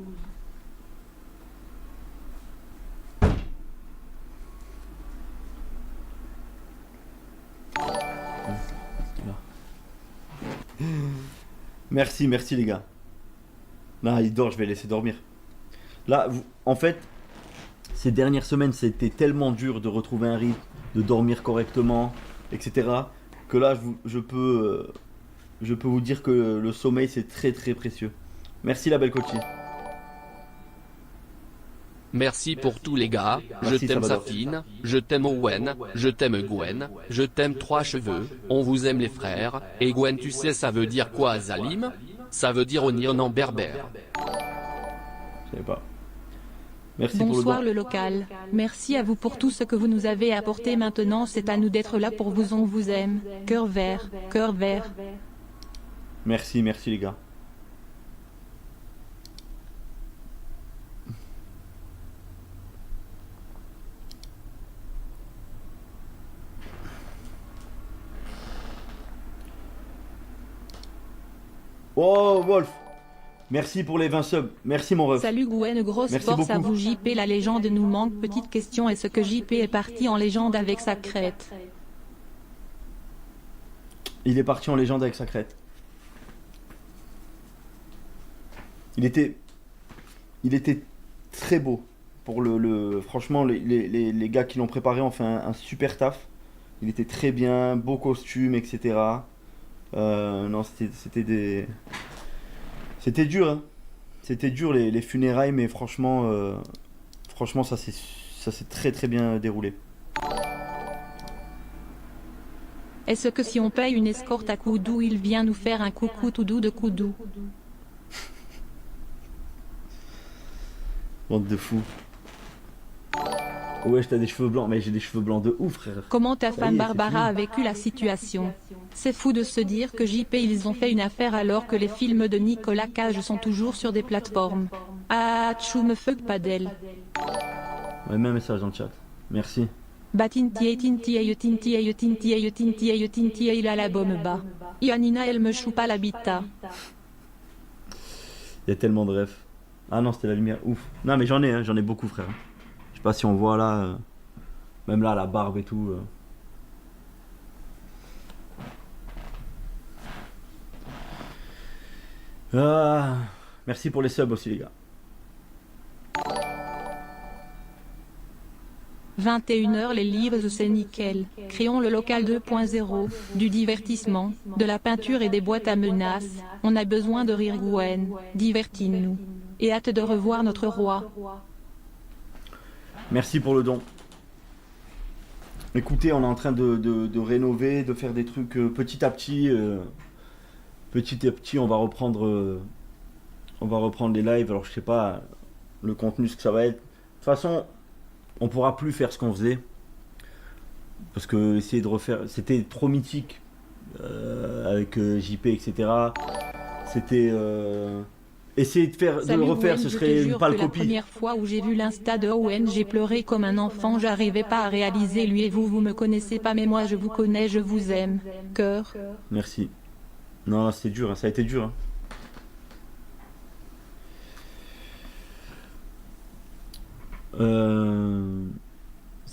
Merci, merci les gars. Là, il dort, je vais laisser dormir. Là, en fait, ces dernières semaines, c'était tellement dur de retrouver un rythme, de dormir correctement, etc. Que là, je peux vous dire que le sommeil, c'est très très précieux. Merci la belle coachie. Merci pour tous les gars, je Merci, t'aime Salvador. Safine, je t'aime Owen, je t'aime Gwen, je t'aime Trois Cheveux, on vous aime les frères, et Gwen tu sais ça veut dire quoi Zalim? Ça veut dire Onion en berbère. Je savais pas. Merci pour Bonsoir le le local. Merci à vous pour tout ce que vous nous avez apporté. Maintenant c'est à nous d'être là pour vous. On vous aime. Cœur vert, cœur vert. Merci, merci les gars. Oh Wolf, merci pour les 20 subs. Merci mon ref. Salut Gwen, grosse Merci force à beaucoup. vous JP. La légende nous manque. Petite question, est-ce que JP est parti en légende avec sa crête? Il est parti en légende avec sa crête. Il était très beau. Pour franchement, les gars qui l'ont préparé ont fait un super taf. Il était très bien, beau costume, etc. Non, c'était dur, hein. C'était dur les funérailles, mais franchement, ça s'est très très bien déroulé. Est-ce que si on paye une escorte à Koudou, il vient nous faire un coucou tout doux de Koudou? Bande de fous. Ouais, t'as des cheveux blancs, mais j'ai des cheveux blancs de ouf, frère. Comment ta Ça y femme est, Barbara a c'est fini. vécu la situation? C'est fou de se dire que JP ils ont fait une affaire alors que les films de Nicolas Cage sont toujours sur des plateformes. Ah, tchou me fuck pas d'elle. Ouais, même un message dans le chat. Merci. Tinti il a la bombe bas. Yanina elle me chou pas l'habitat. Il y a tellement de refs. Ah non, c'était la lumière, ouf. Non, mais j'en ai beaucoup, frère. Je sais pas si on voit là, même là, la barbe et tout. Ah, merci pour les subs aussi, les gars. 21h les livres c'est nickel. Créons le local 2.0, du divertissement, de la peinture et des boîtes à menaces. On a besoin de rire Gwen, divertis-nous. Et hâte de revoir notre roi. Merci pour le don. Écoutez, on est en train de rénover, de faire des trucs petit à petit. Petit à petit, on va reprendre les lives. Alors, je sais pas le contenu, ce que ça va être. De toute façon, on pourra plus faire ce qu'on faisait. Parce que essayer de refaire. C'était trop mythique. Avec JP, etc. C'était. Essayer de le Salut refaire, Gwen, ce je te serait une jure pâle que la copie. première fois où j'ai vu l'insta de Owen, j'ai pleuré comme un enfant, j'arrivais pas à réaliser lui et vous me connaissez pas mais moi je vous connais, je vous aime. Cœur. Merci. Non, c'est dur, hein, ça a été dur.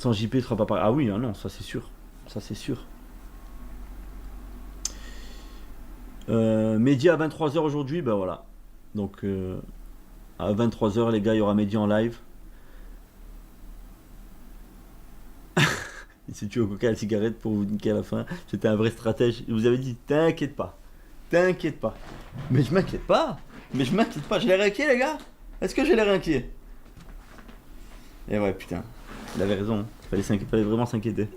Sans JP, tu seras pas pareil. Ah oui, non, ça c'est sûr. Ça c'est sûr. Mehdi à 23h aujourd'hui, ben voilà. Donc à 23h les gars, il y aura Mehdi en live. Il s'est tué au coca à la cigarette pour vous niquer à la fin. C'était un vrai stratège. Il vous avait dit t'inquiète pas. T'inquiète pas. Mais je m'inquiète pas. Mais je m'inquiète pas. Je l'ai inquiet les gars. Est-ce que j'ai l'air inquiet? Et ouais putain. Il avait raison. Fallait vraiment s'inquiéter.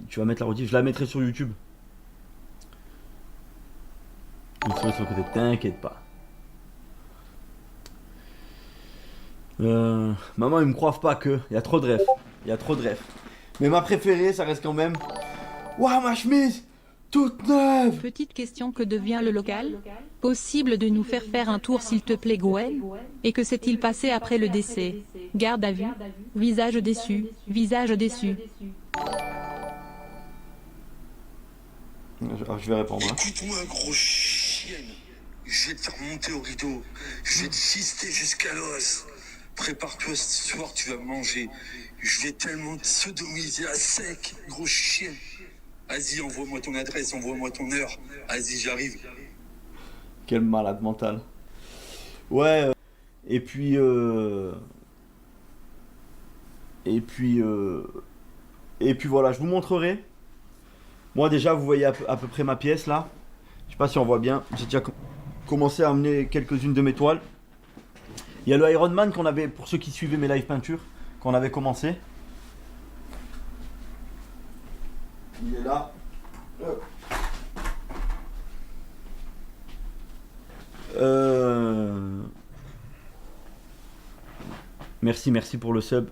Tu vas mettre la rediff, je la mettrai sur YouTube. Une souris sur le côté, t'inquiète pas. Maman, ils me croient pas que. Il y a trop de refs. Il y a trop de refs. Mais ma préférée, ça reste quand même. Waouh, ma chemise toute neuve. Petite question, que devient le local? Possible de nous faire un tour s'il te plaît Gwen? Et que s'est-il passé après le décès? Garde à vue. Visage déçu. Visage déçu. Je vais répondre. Hein. Écoute-moi, gros chien. Je vais te faire monter au rideau. Je vais te fister jusqu'à l'os. Prépare-toi, ce soir, tu vas manger. Je vais tellement te sodomiser à sec, gros chien. Vas-y, envoie-moi ton adresse, envoie-moi ton heure. Vas-y, j'arrive. Quel malade mental. Ouais. Et puis voilà, je vous montrerai. Moi déjà, vous voyez à peu près ma pièce là. Je sais pas si on voit bien. J'ai déjà commencé à amener quelques-unes de mes toiles. Il y a le Iron Man qu'on avait, pour ceux qui suivaient mes live peinture, qu'on avait commencé. Il est là. Merci pour le sub.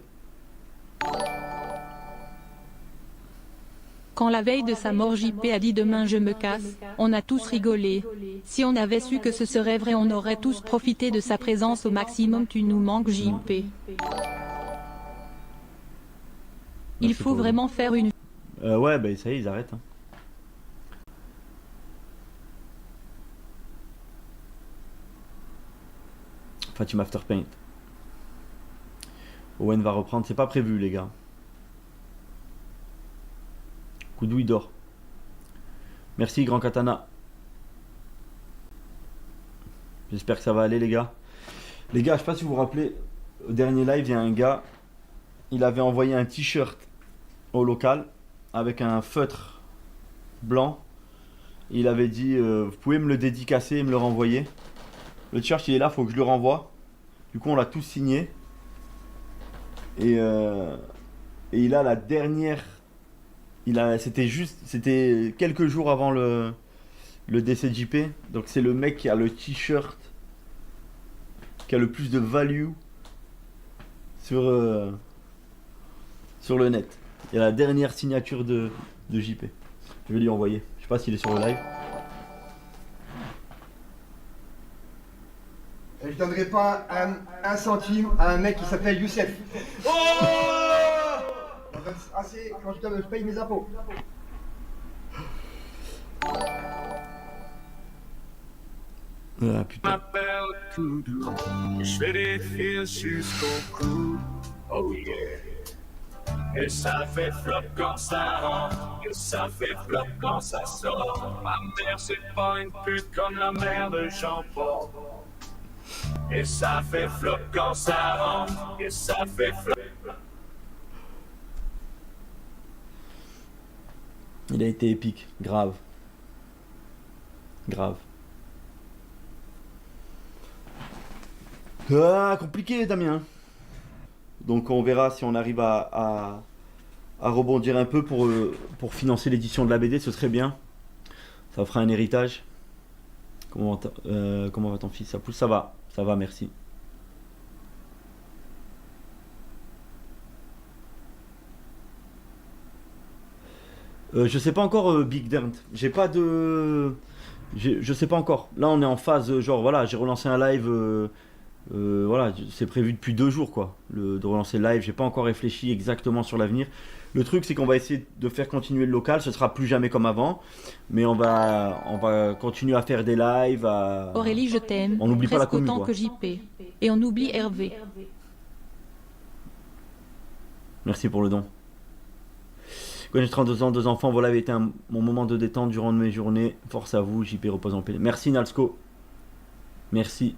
Quand la veille de sa mort JP a dit demain je me casse, on a tous rigolé. Si on avait su que ce serait vrai, on aurait tous profité de sa présence au maximum. Tu nous manques JP. Il faut vraiment faire une... Ouais, bah ça y est, ils arrêtent. Hein. Fatima Afterpaint. Owen va reprendre, c'est pas prévu les gars. Koudou il dort. Merci Grand Katana. J'espère que ça va aller les gars. Les gars, je sais pas si vous vous rappelez, au dernier live, il y a un gars, il avait envoyé un t-shirt au local avec un feutre blanc. Il avait dit vous pouvez me le dédicacer et me le renvoyer. Le t-shirt il est là, faut que je le renvoie. Du coup on l'a tous signé. Et il a la dernière. C'était quelques jours avant le décès de JP. Donc c'est le mec qui a le t-shirt qui a le plus de value sur le net. Il y a la dernière signature de JP. Je vais lui envoyer. Je sais pas s'il est sur le live. Et je donnerai pas un centime à un mec qui s'appelle Youssef. Oh assez quand je paye mes impôts. Ah putain. Je fais des fils jusqu'au cou. Oh yeah. Et ça fait flop quand ça rentre. Et ça fait flop quand ça sort. Ma mère c'est pas une pute comme la mère de Jean-Paul. Et ça fait flop quand ça rentre. Et ça fait flop. Il a été épique, grave. Grave. Ah, compliqué Damien. Donc on verra si on arrive à rebondir un peu pour financer l'édition de la BD, ce serait bien. Ça fera un héritage. Comment va ton fils? Ça pousse, ça va, merci. Je sais pas encore Big Dent. J'ai pas de... Je sais pas encore. Là on est en phase, genre voilà, j'ai relancé un live Voilà, c'est prévu depuis 2 jours quoi, de relancer le live. J'ai pas encore réfléchi exactement sur l'avenir. Le truc c'est qu'on va essayer de faire continuer le local. Ce sera plus jamais comme avant, mais on va continuer à faire des lives. Aurélie, je t'aime. On n'oublie pas la presque commune, autant quoi. que JP. Et on oublie Hervé. Merci pour le don. Quand j'ai 32 ans, 2 enfants, voilà avait été mon moment de détente durant mes journées. Force à vous, JP repose en paix. Merci Nalsco. Merci.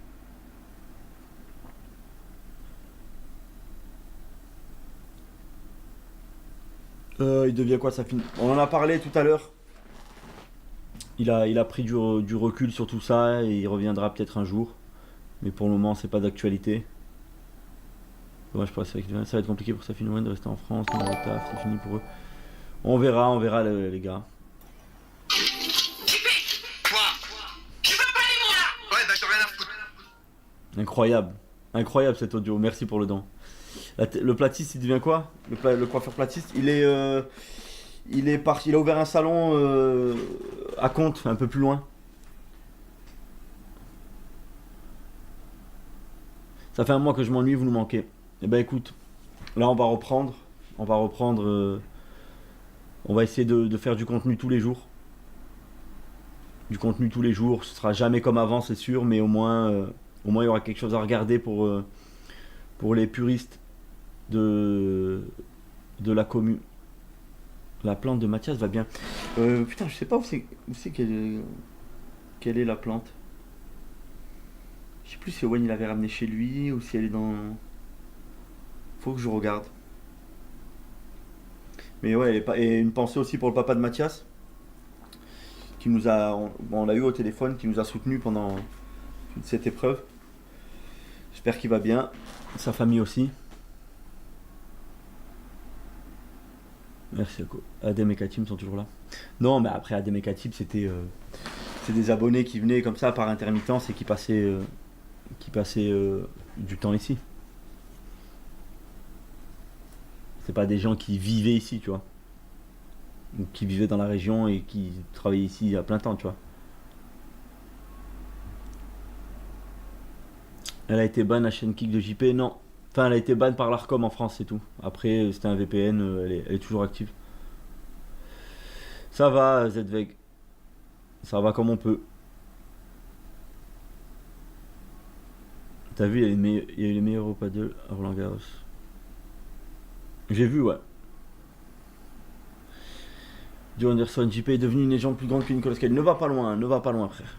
Il devient quoi ça finit. On en a parlé tout à l'heure. Il a pris du recul sur tout ça et il reviendra peut-être un jour. Mais pour le moment, c'est pas d'actualité. Dommage pour la série. Ça va être compliqué pour Safi Noël de rester en France. Dans le taf, c'est fini pour eux. On verra les gars. Incroyable. Incroyable cet audio. Merci pour le don. Le platiste, il devient quoi? Le coiffeur platiste, il a ouvert un salon à Comte, un peu plus loin. Ça fait un mois que je m'ennuie, vous nous manquez. Eh ben écoute, là on va reprendre. On va essayer de faire du contenu tous les jours. Du contenu tous les jours. Ce sera jamais comme avant, c'est sûr, mais au moins il y aura quelque chose à regarder pour les puristes de la commune. La plante de Mathias va bien. Putain, je sais pas où c'est quelle est la plante. Je sais plus si Owen il l'avait ramené chez lui ou si elle est dans. Faut que je regarde. Mais ouais, et une pensée aussi pour le papa de Mathias, qui nous a, on l'a eu au téléphone, qui nous a soutenus pendant toute cette épreuve. J'espère qu'il va bien, sa famille aussi. Merci Ako. Adem et Katim sont toujours là. Non, mais après Adem et Katim, c'est des abonnés qui venaient comme ça par intermittence et qui passaient du temps ici. C'est pas des gens qui vivaient ici, tu vois. Ou qui vivaient dans la région et qui travaillaient ici à plein temps, tu vois. Elle a été ban la chaîne Kick de JP, non. Enfin, elle a été ban par l'Arcom en France, c'est tout. Après, c'était un VPN, elle est toujours active. Ça va, ZVEG. Ça va comme on peut. T'as vu, il y a eu les meilleurs Europa 2 à Roland Garros. J'ai vu, ouais. Joe Anderson, JP est devenu une légende plus grande que Nicolas Cage. Ne va pas loin, frère.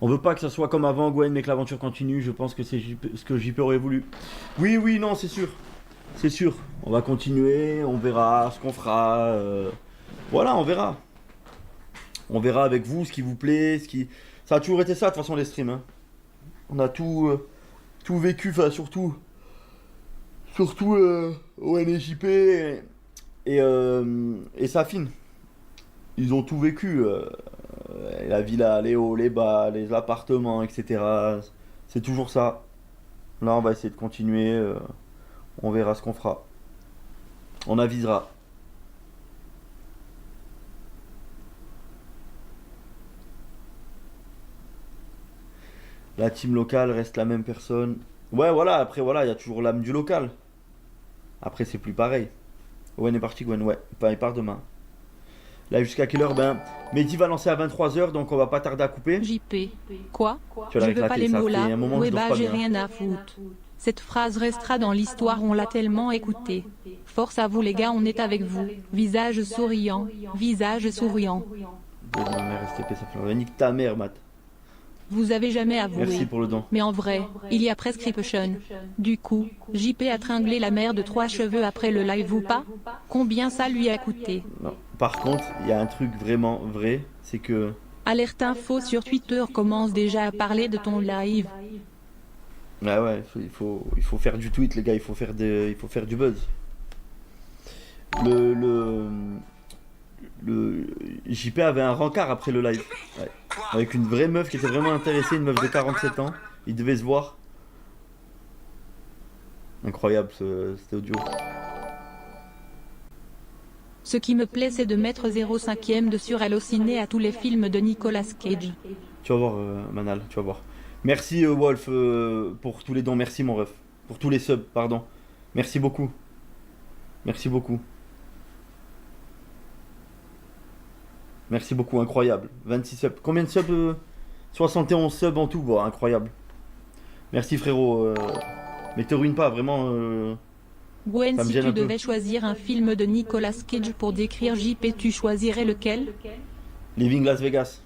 On veut pas que ça soit comme avant, Gwen, mais que l'aventure continue. Je pense que c'est ce que JP aurait voulu. Oui, non, c'est sûr. C'est sûr. On va continuer, on verra ce qu'on fera. Voilà, on verra. On verra avec vous ce qui vous plaît. Ça a toujours été ça, de toute façon, les streams. Hein. On a tout vécu, enfin, surtout Owen et JP et Safine. Ils ont tout vécu. La villa, les hauts, les bas, les appartements, etc. C'est toujours ça. Là, on va essayer de continuer. On verra ce qu'on fera. On avisera. La team locale reste la même personne. Ouais, voilà, après, voilà, il y a toujours l'âme du local. Après, c'est plus pareil. Owen est parti, Gwen, ouais. Enfin, il part demain. Là, jusqu'à quelle heure? Mehdi va lancer à 23h, donc on va pas tarder à couper. JP. Quoi? Tu vas Je veux pas les mots là. Ouais, bah, j'ai rien à foutre. Cette phrase restera dans l'histoire, on l'a tellement écoutée. Force à vous les gars, on est avec vous. Visage souriant. Visage souriant. Ma mère STP, ça fait nique ta mère, Matt. Vous avez jamais avoué. Merci pour le don. Mais en vrai, il y a prescription. Du coup, JP a tringlé la mère de 3 cheveux après le live ou pas? Combien ça lui a coûté? Non. Par contre, il y a un truc vraiment vrai, c'est que... Alerte info sur Twitter commence déjà à parler de ton live. Ah ouais, il faut faire du tweet, les gars, il faut faire du buzz. Le JP avait un rencard après le live. Ouais. Avec une vraie meuf qui était vraiment intéressée, une meuf de 47 ans. Il devait se voir. Incroyable cet audio. Ce qui me plaît, c'est de mettre 0,5e de surhalluciné à tous les films de Nicolas Cage. Tu vas voir, Manal, tu vas voir. Merci Wolf pour tous les dons. Merci mon ref. Pour tous les subs, pardon. Merci beaucoup. Merci beaucoup. Merci beaucoup, incroyable. 26 subs. Combien de subs 71 subs en tout, bon, incroyable. Merci frérot. Mais te ruine pas, vraiment. Gwen, ça me si gêne tu un peu. devais choisir un film de Nicolas Cage pour décrire JP, tu choisirais lequel? Living Las Vegas.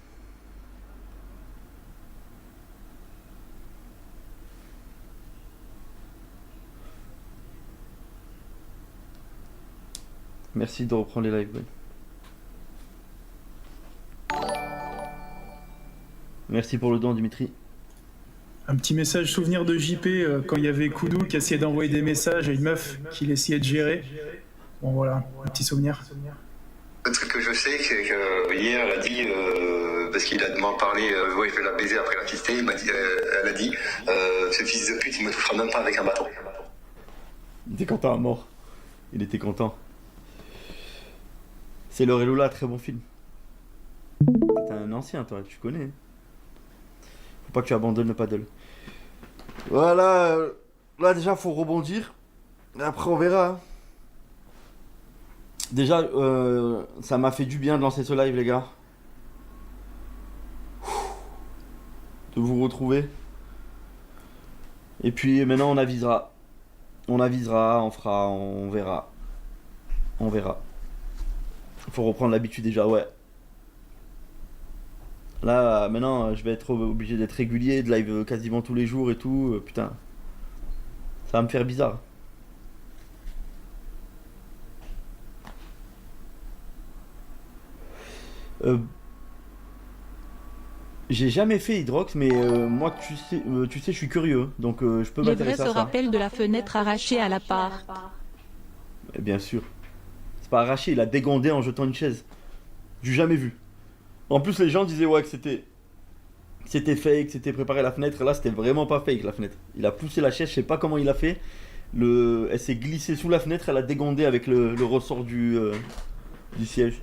Merci de reprendre les lives. Gwen. Merci pour le don, Dimitri. Un petit message souvenir de JP quand il y avait Koudou qui essayait d'envoyer des messages à une meuf qu'il essayait de gérer. Bon voilà, un petit souvenir. Le truc que je sais, c'est que hier, elle a dit, parce qu'il a demandé parlé, ouais, je vais la baiser après la fister, elle a dit, ce fils de pute, il me touchera même pas avec un bâton. Il était content à mort. Il était content. C'est Laure et Lola, très bon film. T'es un ancien, toi, tu connais. Faut pas que tu abandonnes le paddle. Voilà. Là, déjà, faut rebondir. Après, on verra. Hein. Déjà, ça m'a fait du bien de lancer ce live, les gars. De vous retrouver. Et puis, maintenant, on avisera. On avisera, on fera, on verra. On verra. Faut reprendre l'habitude déjà, ouais. Là, maintenant, je vais être obligé d'être régulier, de live quasiment tous les jours et tout. Putain. Ça va me faire bizarre. J'ai jamais fait Hydrox, mais moi, tu sais, je suis curieux. Donc, je peux Les vrais m'intéresser se à ça. rappellent de la fenêtre arrachée à la part. Bien sûr. C'est pas arraché, il a dégondé en jetant une chaise. J'ai jamais vu. En plus, les gens disaient ouais que c'était fake, c'était préparé la fenêtre. Là, c'était vraiment pas fake la fenêtre. Il a poussé la chaise, je sais pas comment il a fait. Elle s'est glissée sous la fenêtre, elle a dégondé avec le ressort du siège.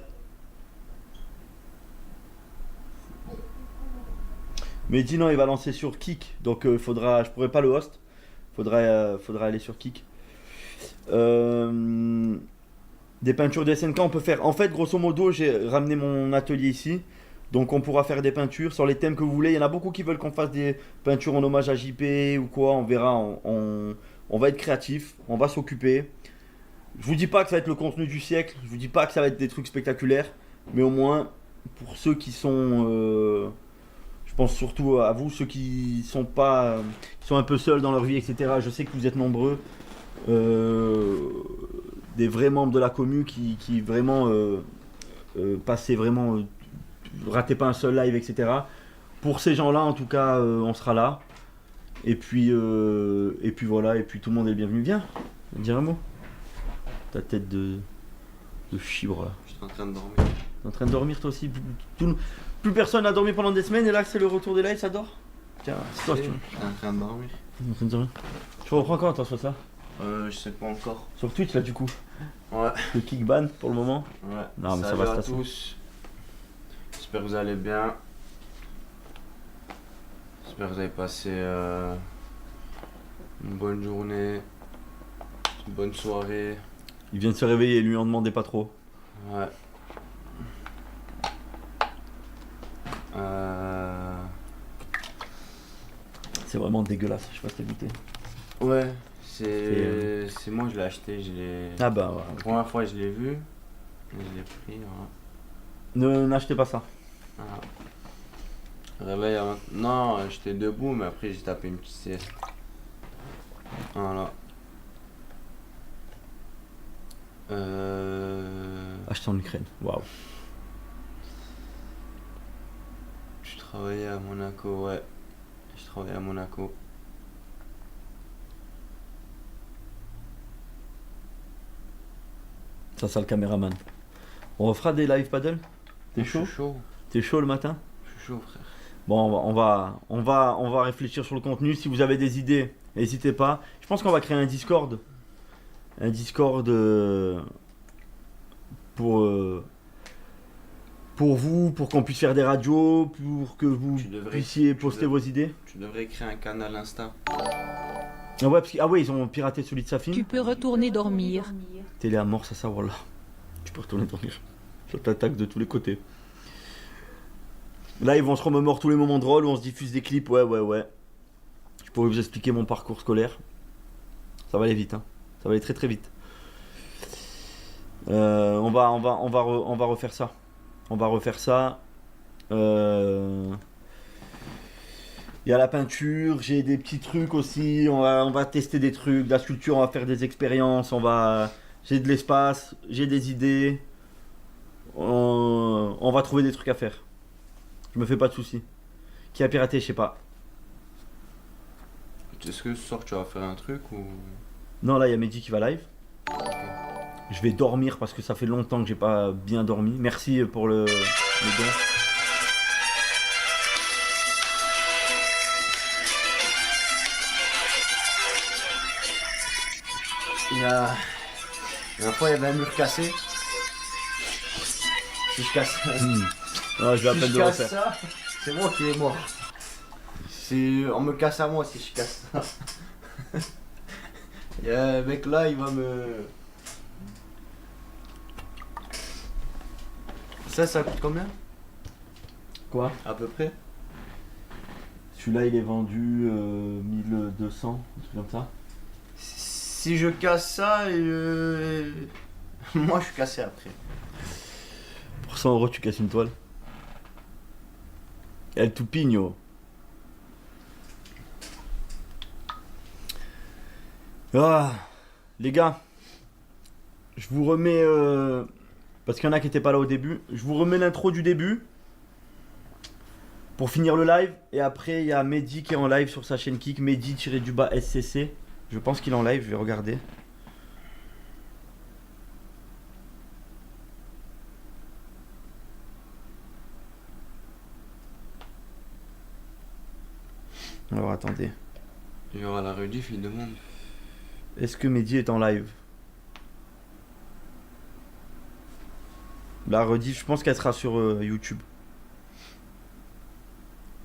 Mais dis non, il va lancer sur Kik, donc je pourrais pas le host. Faudrait aller sur Kik. Des peintures de SNK, on peut faire. En fait, grosso modo, j'ai ramené mon atelier ici. Donc, on pourra faire des peintures sur les thèmes que vous voulez. Il y en a beaucoup qui veulent qu'on fasse des peintures en hommage à JP ou quoi. On verra. On va être créatif. On va s'occuper. Je vous dis pas que ça va être le contenu du siècle. Je vous dis pas que ça va être des trucs spectaculaires. Mais au moins, pour ceux qui sont. Je pense surtout à vous, ceux qui sont pas. Qui sont un peu seuls dans leur vie, etc. Je sais que vous êtes nombreux. Des vrais membres de la commu qui vraiment passaient vraiment ratez pas un seul live, etc. Pour ces gens là en tout cas on sera là et puis voilà, et puis tout le monde est le bienvenu. Viens dire un mot, ta tête de chibre là. Je suis en train de dormir. T'es en train de dormir toi aussi? Plus personne n'a dormi pendant des semaines et là c'est le retour des lives, ça dort. Tiens, c'est toi si tu veux. Je suis en train de dormir. T'es en train de dormir. Tu reprends quand toi sur ça? Je sais pas encore. Sur Twitch là du coup. Ouais. Le kickban pour le moment. Ouais. Non mais ça Salut va se à passer. tous. J'espère que vous allez bien. J'espère que vous avez passé une bonne journée, une bonne soirée. Il vient de se réveiller, lui en demandait pas trop. Ouais. C'est vraiment dégueulasse, je sais pas si t'as goûté. Ouais, c'est moi je l'ai acheté, Ah bah ouais. La première fois je l'ai vu, et je l'ai pris, voilà. N'achetez pas ça. Voilà. Réveil avant... Non, j'étais debout, mais après j'ai tapé une petite sieste. Voilà. Acheter en Ukraine, waouh. Je travaillais à Monaco, ouais. Je travaillais à Monaco. Ça sent le caméraman. On refera des live paddle? T'es chaud? Je suis chaud. T'es chaud le matin? Je suis chaud, frère. Bon, on va réfléchir sur le contenu. Si vous avez des idées, n'hésitez pas. Je pense qu'on va créer un Discord. Un Discord pour pour vous, pour qu'on puisse faire des radios, pour que vous puissiez poster vos idées. Tu devrais créer un canal Insta. Ah ouais, ah ouais, ils ont piraté celui de Safin. Tu peux retourner dormir. Télé à mort, ça savoir là. Tu peux retourner dormir. Ça t'attaque de tous les côtés. Là, ils vont se remémorer tous les moments drôles où on se diffuse des clips. Ouais. Je pourrais vous expliquer mon parcours scolaire. Ça va aller vite, hein. Ça va aller très très vite. On va refaire ça. On va refaire ça. Il y a la peinture, j'ai des petits trucs aussi. On va tester des trucs, de la sculpture, on va faire des expériences. J'ai de l'espace, j'ai des idées. On va trouver des trucs à faire. Je me fais pas de soucis. Qui a piraté, je sais pas. Est-ce que ce soir tu vas faire un truc ou... Non, là il y a Mehdi qui va live. Je vais dormir parce que ça fait longtemps que j'ai pas bien dormi. Merci pour le don. La fois, il y avait un mur cassé. Si je casse Ah, je vais à peine de le refaire. ça, c'est moi qui est mort. On me casse à moi si je casse ça. Il y a un mec là, il va me... Ça coûte combien? Quoi? À peu près? Celui-là il est vendu 1200, un truc comme ça. Si je casse ça, moi je suis cassé après. Pour 100 € tu casses une toile. El Tupino. Ah, les gars, je vous remets, parce qu'il y en a qui n'étaient pas là au début, je vous remets l'intro du début pour finir le live. Et après, il y a Mehdi qui est en live sur sa chaîne Kik, Mehdi-SCC. Je pense qu'il est en live, je vais regarder. Alors attendez. Il y aura la rediff, il demande. Est-ce que Mehdi est en live? La rediff, je pense qu'elle sera sur YouTube.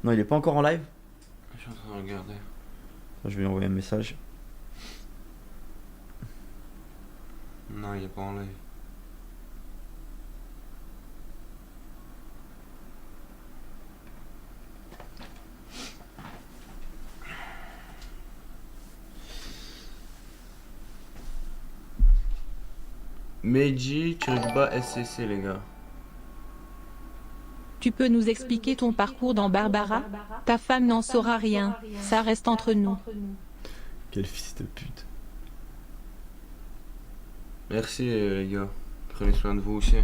Non, il est pas encore en live? Je suis en train de regarder. Je vais lui envoyer un message. Non, il est pas en live. Meiji-SCC les gars. Tu peux nous expliquer ton parcours dans Barbara? Ta femme n'en saura rien, ça reste entre nous. Quel fils de pute. Merci les gars. Prenez soin de vous aussi.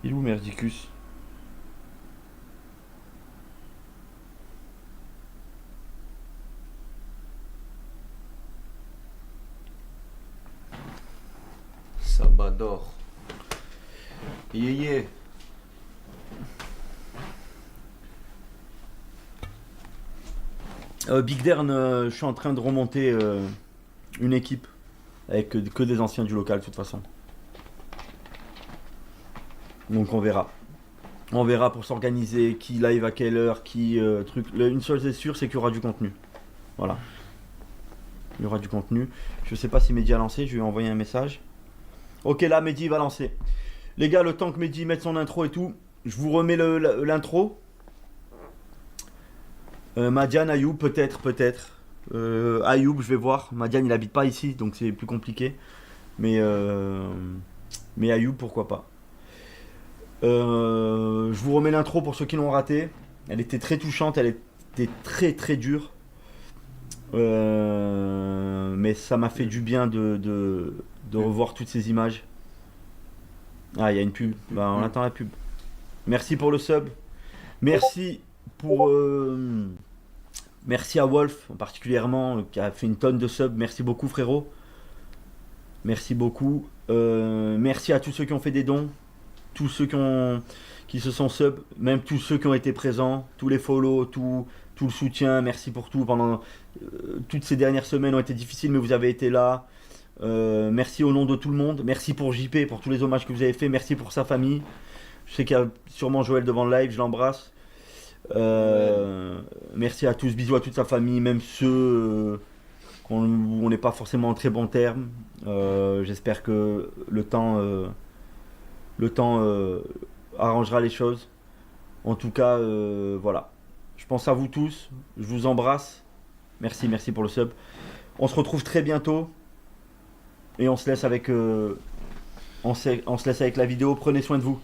Il est où Merdicus? Sabador. Yeah. Big Dern, je suis en train de remonter une équipe avec que des anciens du local de toute façon. Donc on verra. On verra pour s'organiser, qui live à quelle heure, qui truc. Une chose est sûre, c'est qu'il y aura du contenu. Voilà. Il y aura du contenu. Je sais pas si Mehdi a lancé, je vais lui envoyer un message. Ok, là Mehdi va lancer. Les gars, le temps que Mehdi mette son intro et tout, je vous remets l'intro. Madiane, Ayoub, peut-être. Ayoub, je vais voir. Madiane, il habite pas ici, donc c'est plus compliqué. Mais Ayoub, pourquoi pas. Je vous remets l'intro pour ceux qui l'ont raté. Elle était très touchante, elle était très très dure. Mais ça m'a fait du bien de revoir toutes ces images. Ah, il y a une pub. Bah, on attend la pub. Merci pour le sub. Merci pour... merci à Wolf particulièrement qui a fait une tonne de subs. Merci beaucoup frérot. Merci beaucoup. Merci à tous ceux qui ont fait des dons. tous ceux qui se sont sub, même tous ceux qui ont été présents, tous les follow, tout le soutien, merci pour tout. Pendant toutes ces dernières semaines ont été difficiles, mais vous avez été là. Merci au nom de tout le monde. Merci pour JP, pour tous les hommages que vous avez fait. Merci pour sa famille. Je sais qu'il y a sûrement Joël devant le live, je l'embrasse. Merci à tous, bisous à toute sa famille, même ceux où on n'est pas forcément en très bons termes. J'espère que le temps arrangera les choses. En tout cas, voilà. Je pense à vous tous, je vous embrasse. Merci pour le sub. On se retrouve très bientôt. Et on se laisse avec la vidéo. Prenez soin de vous.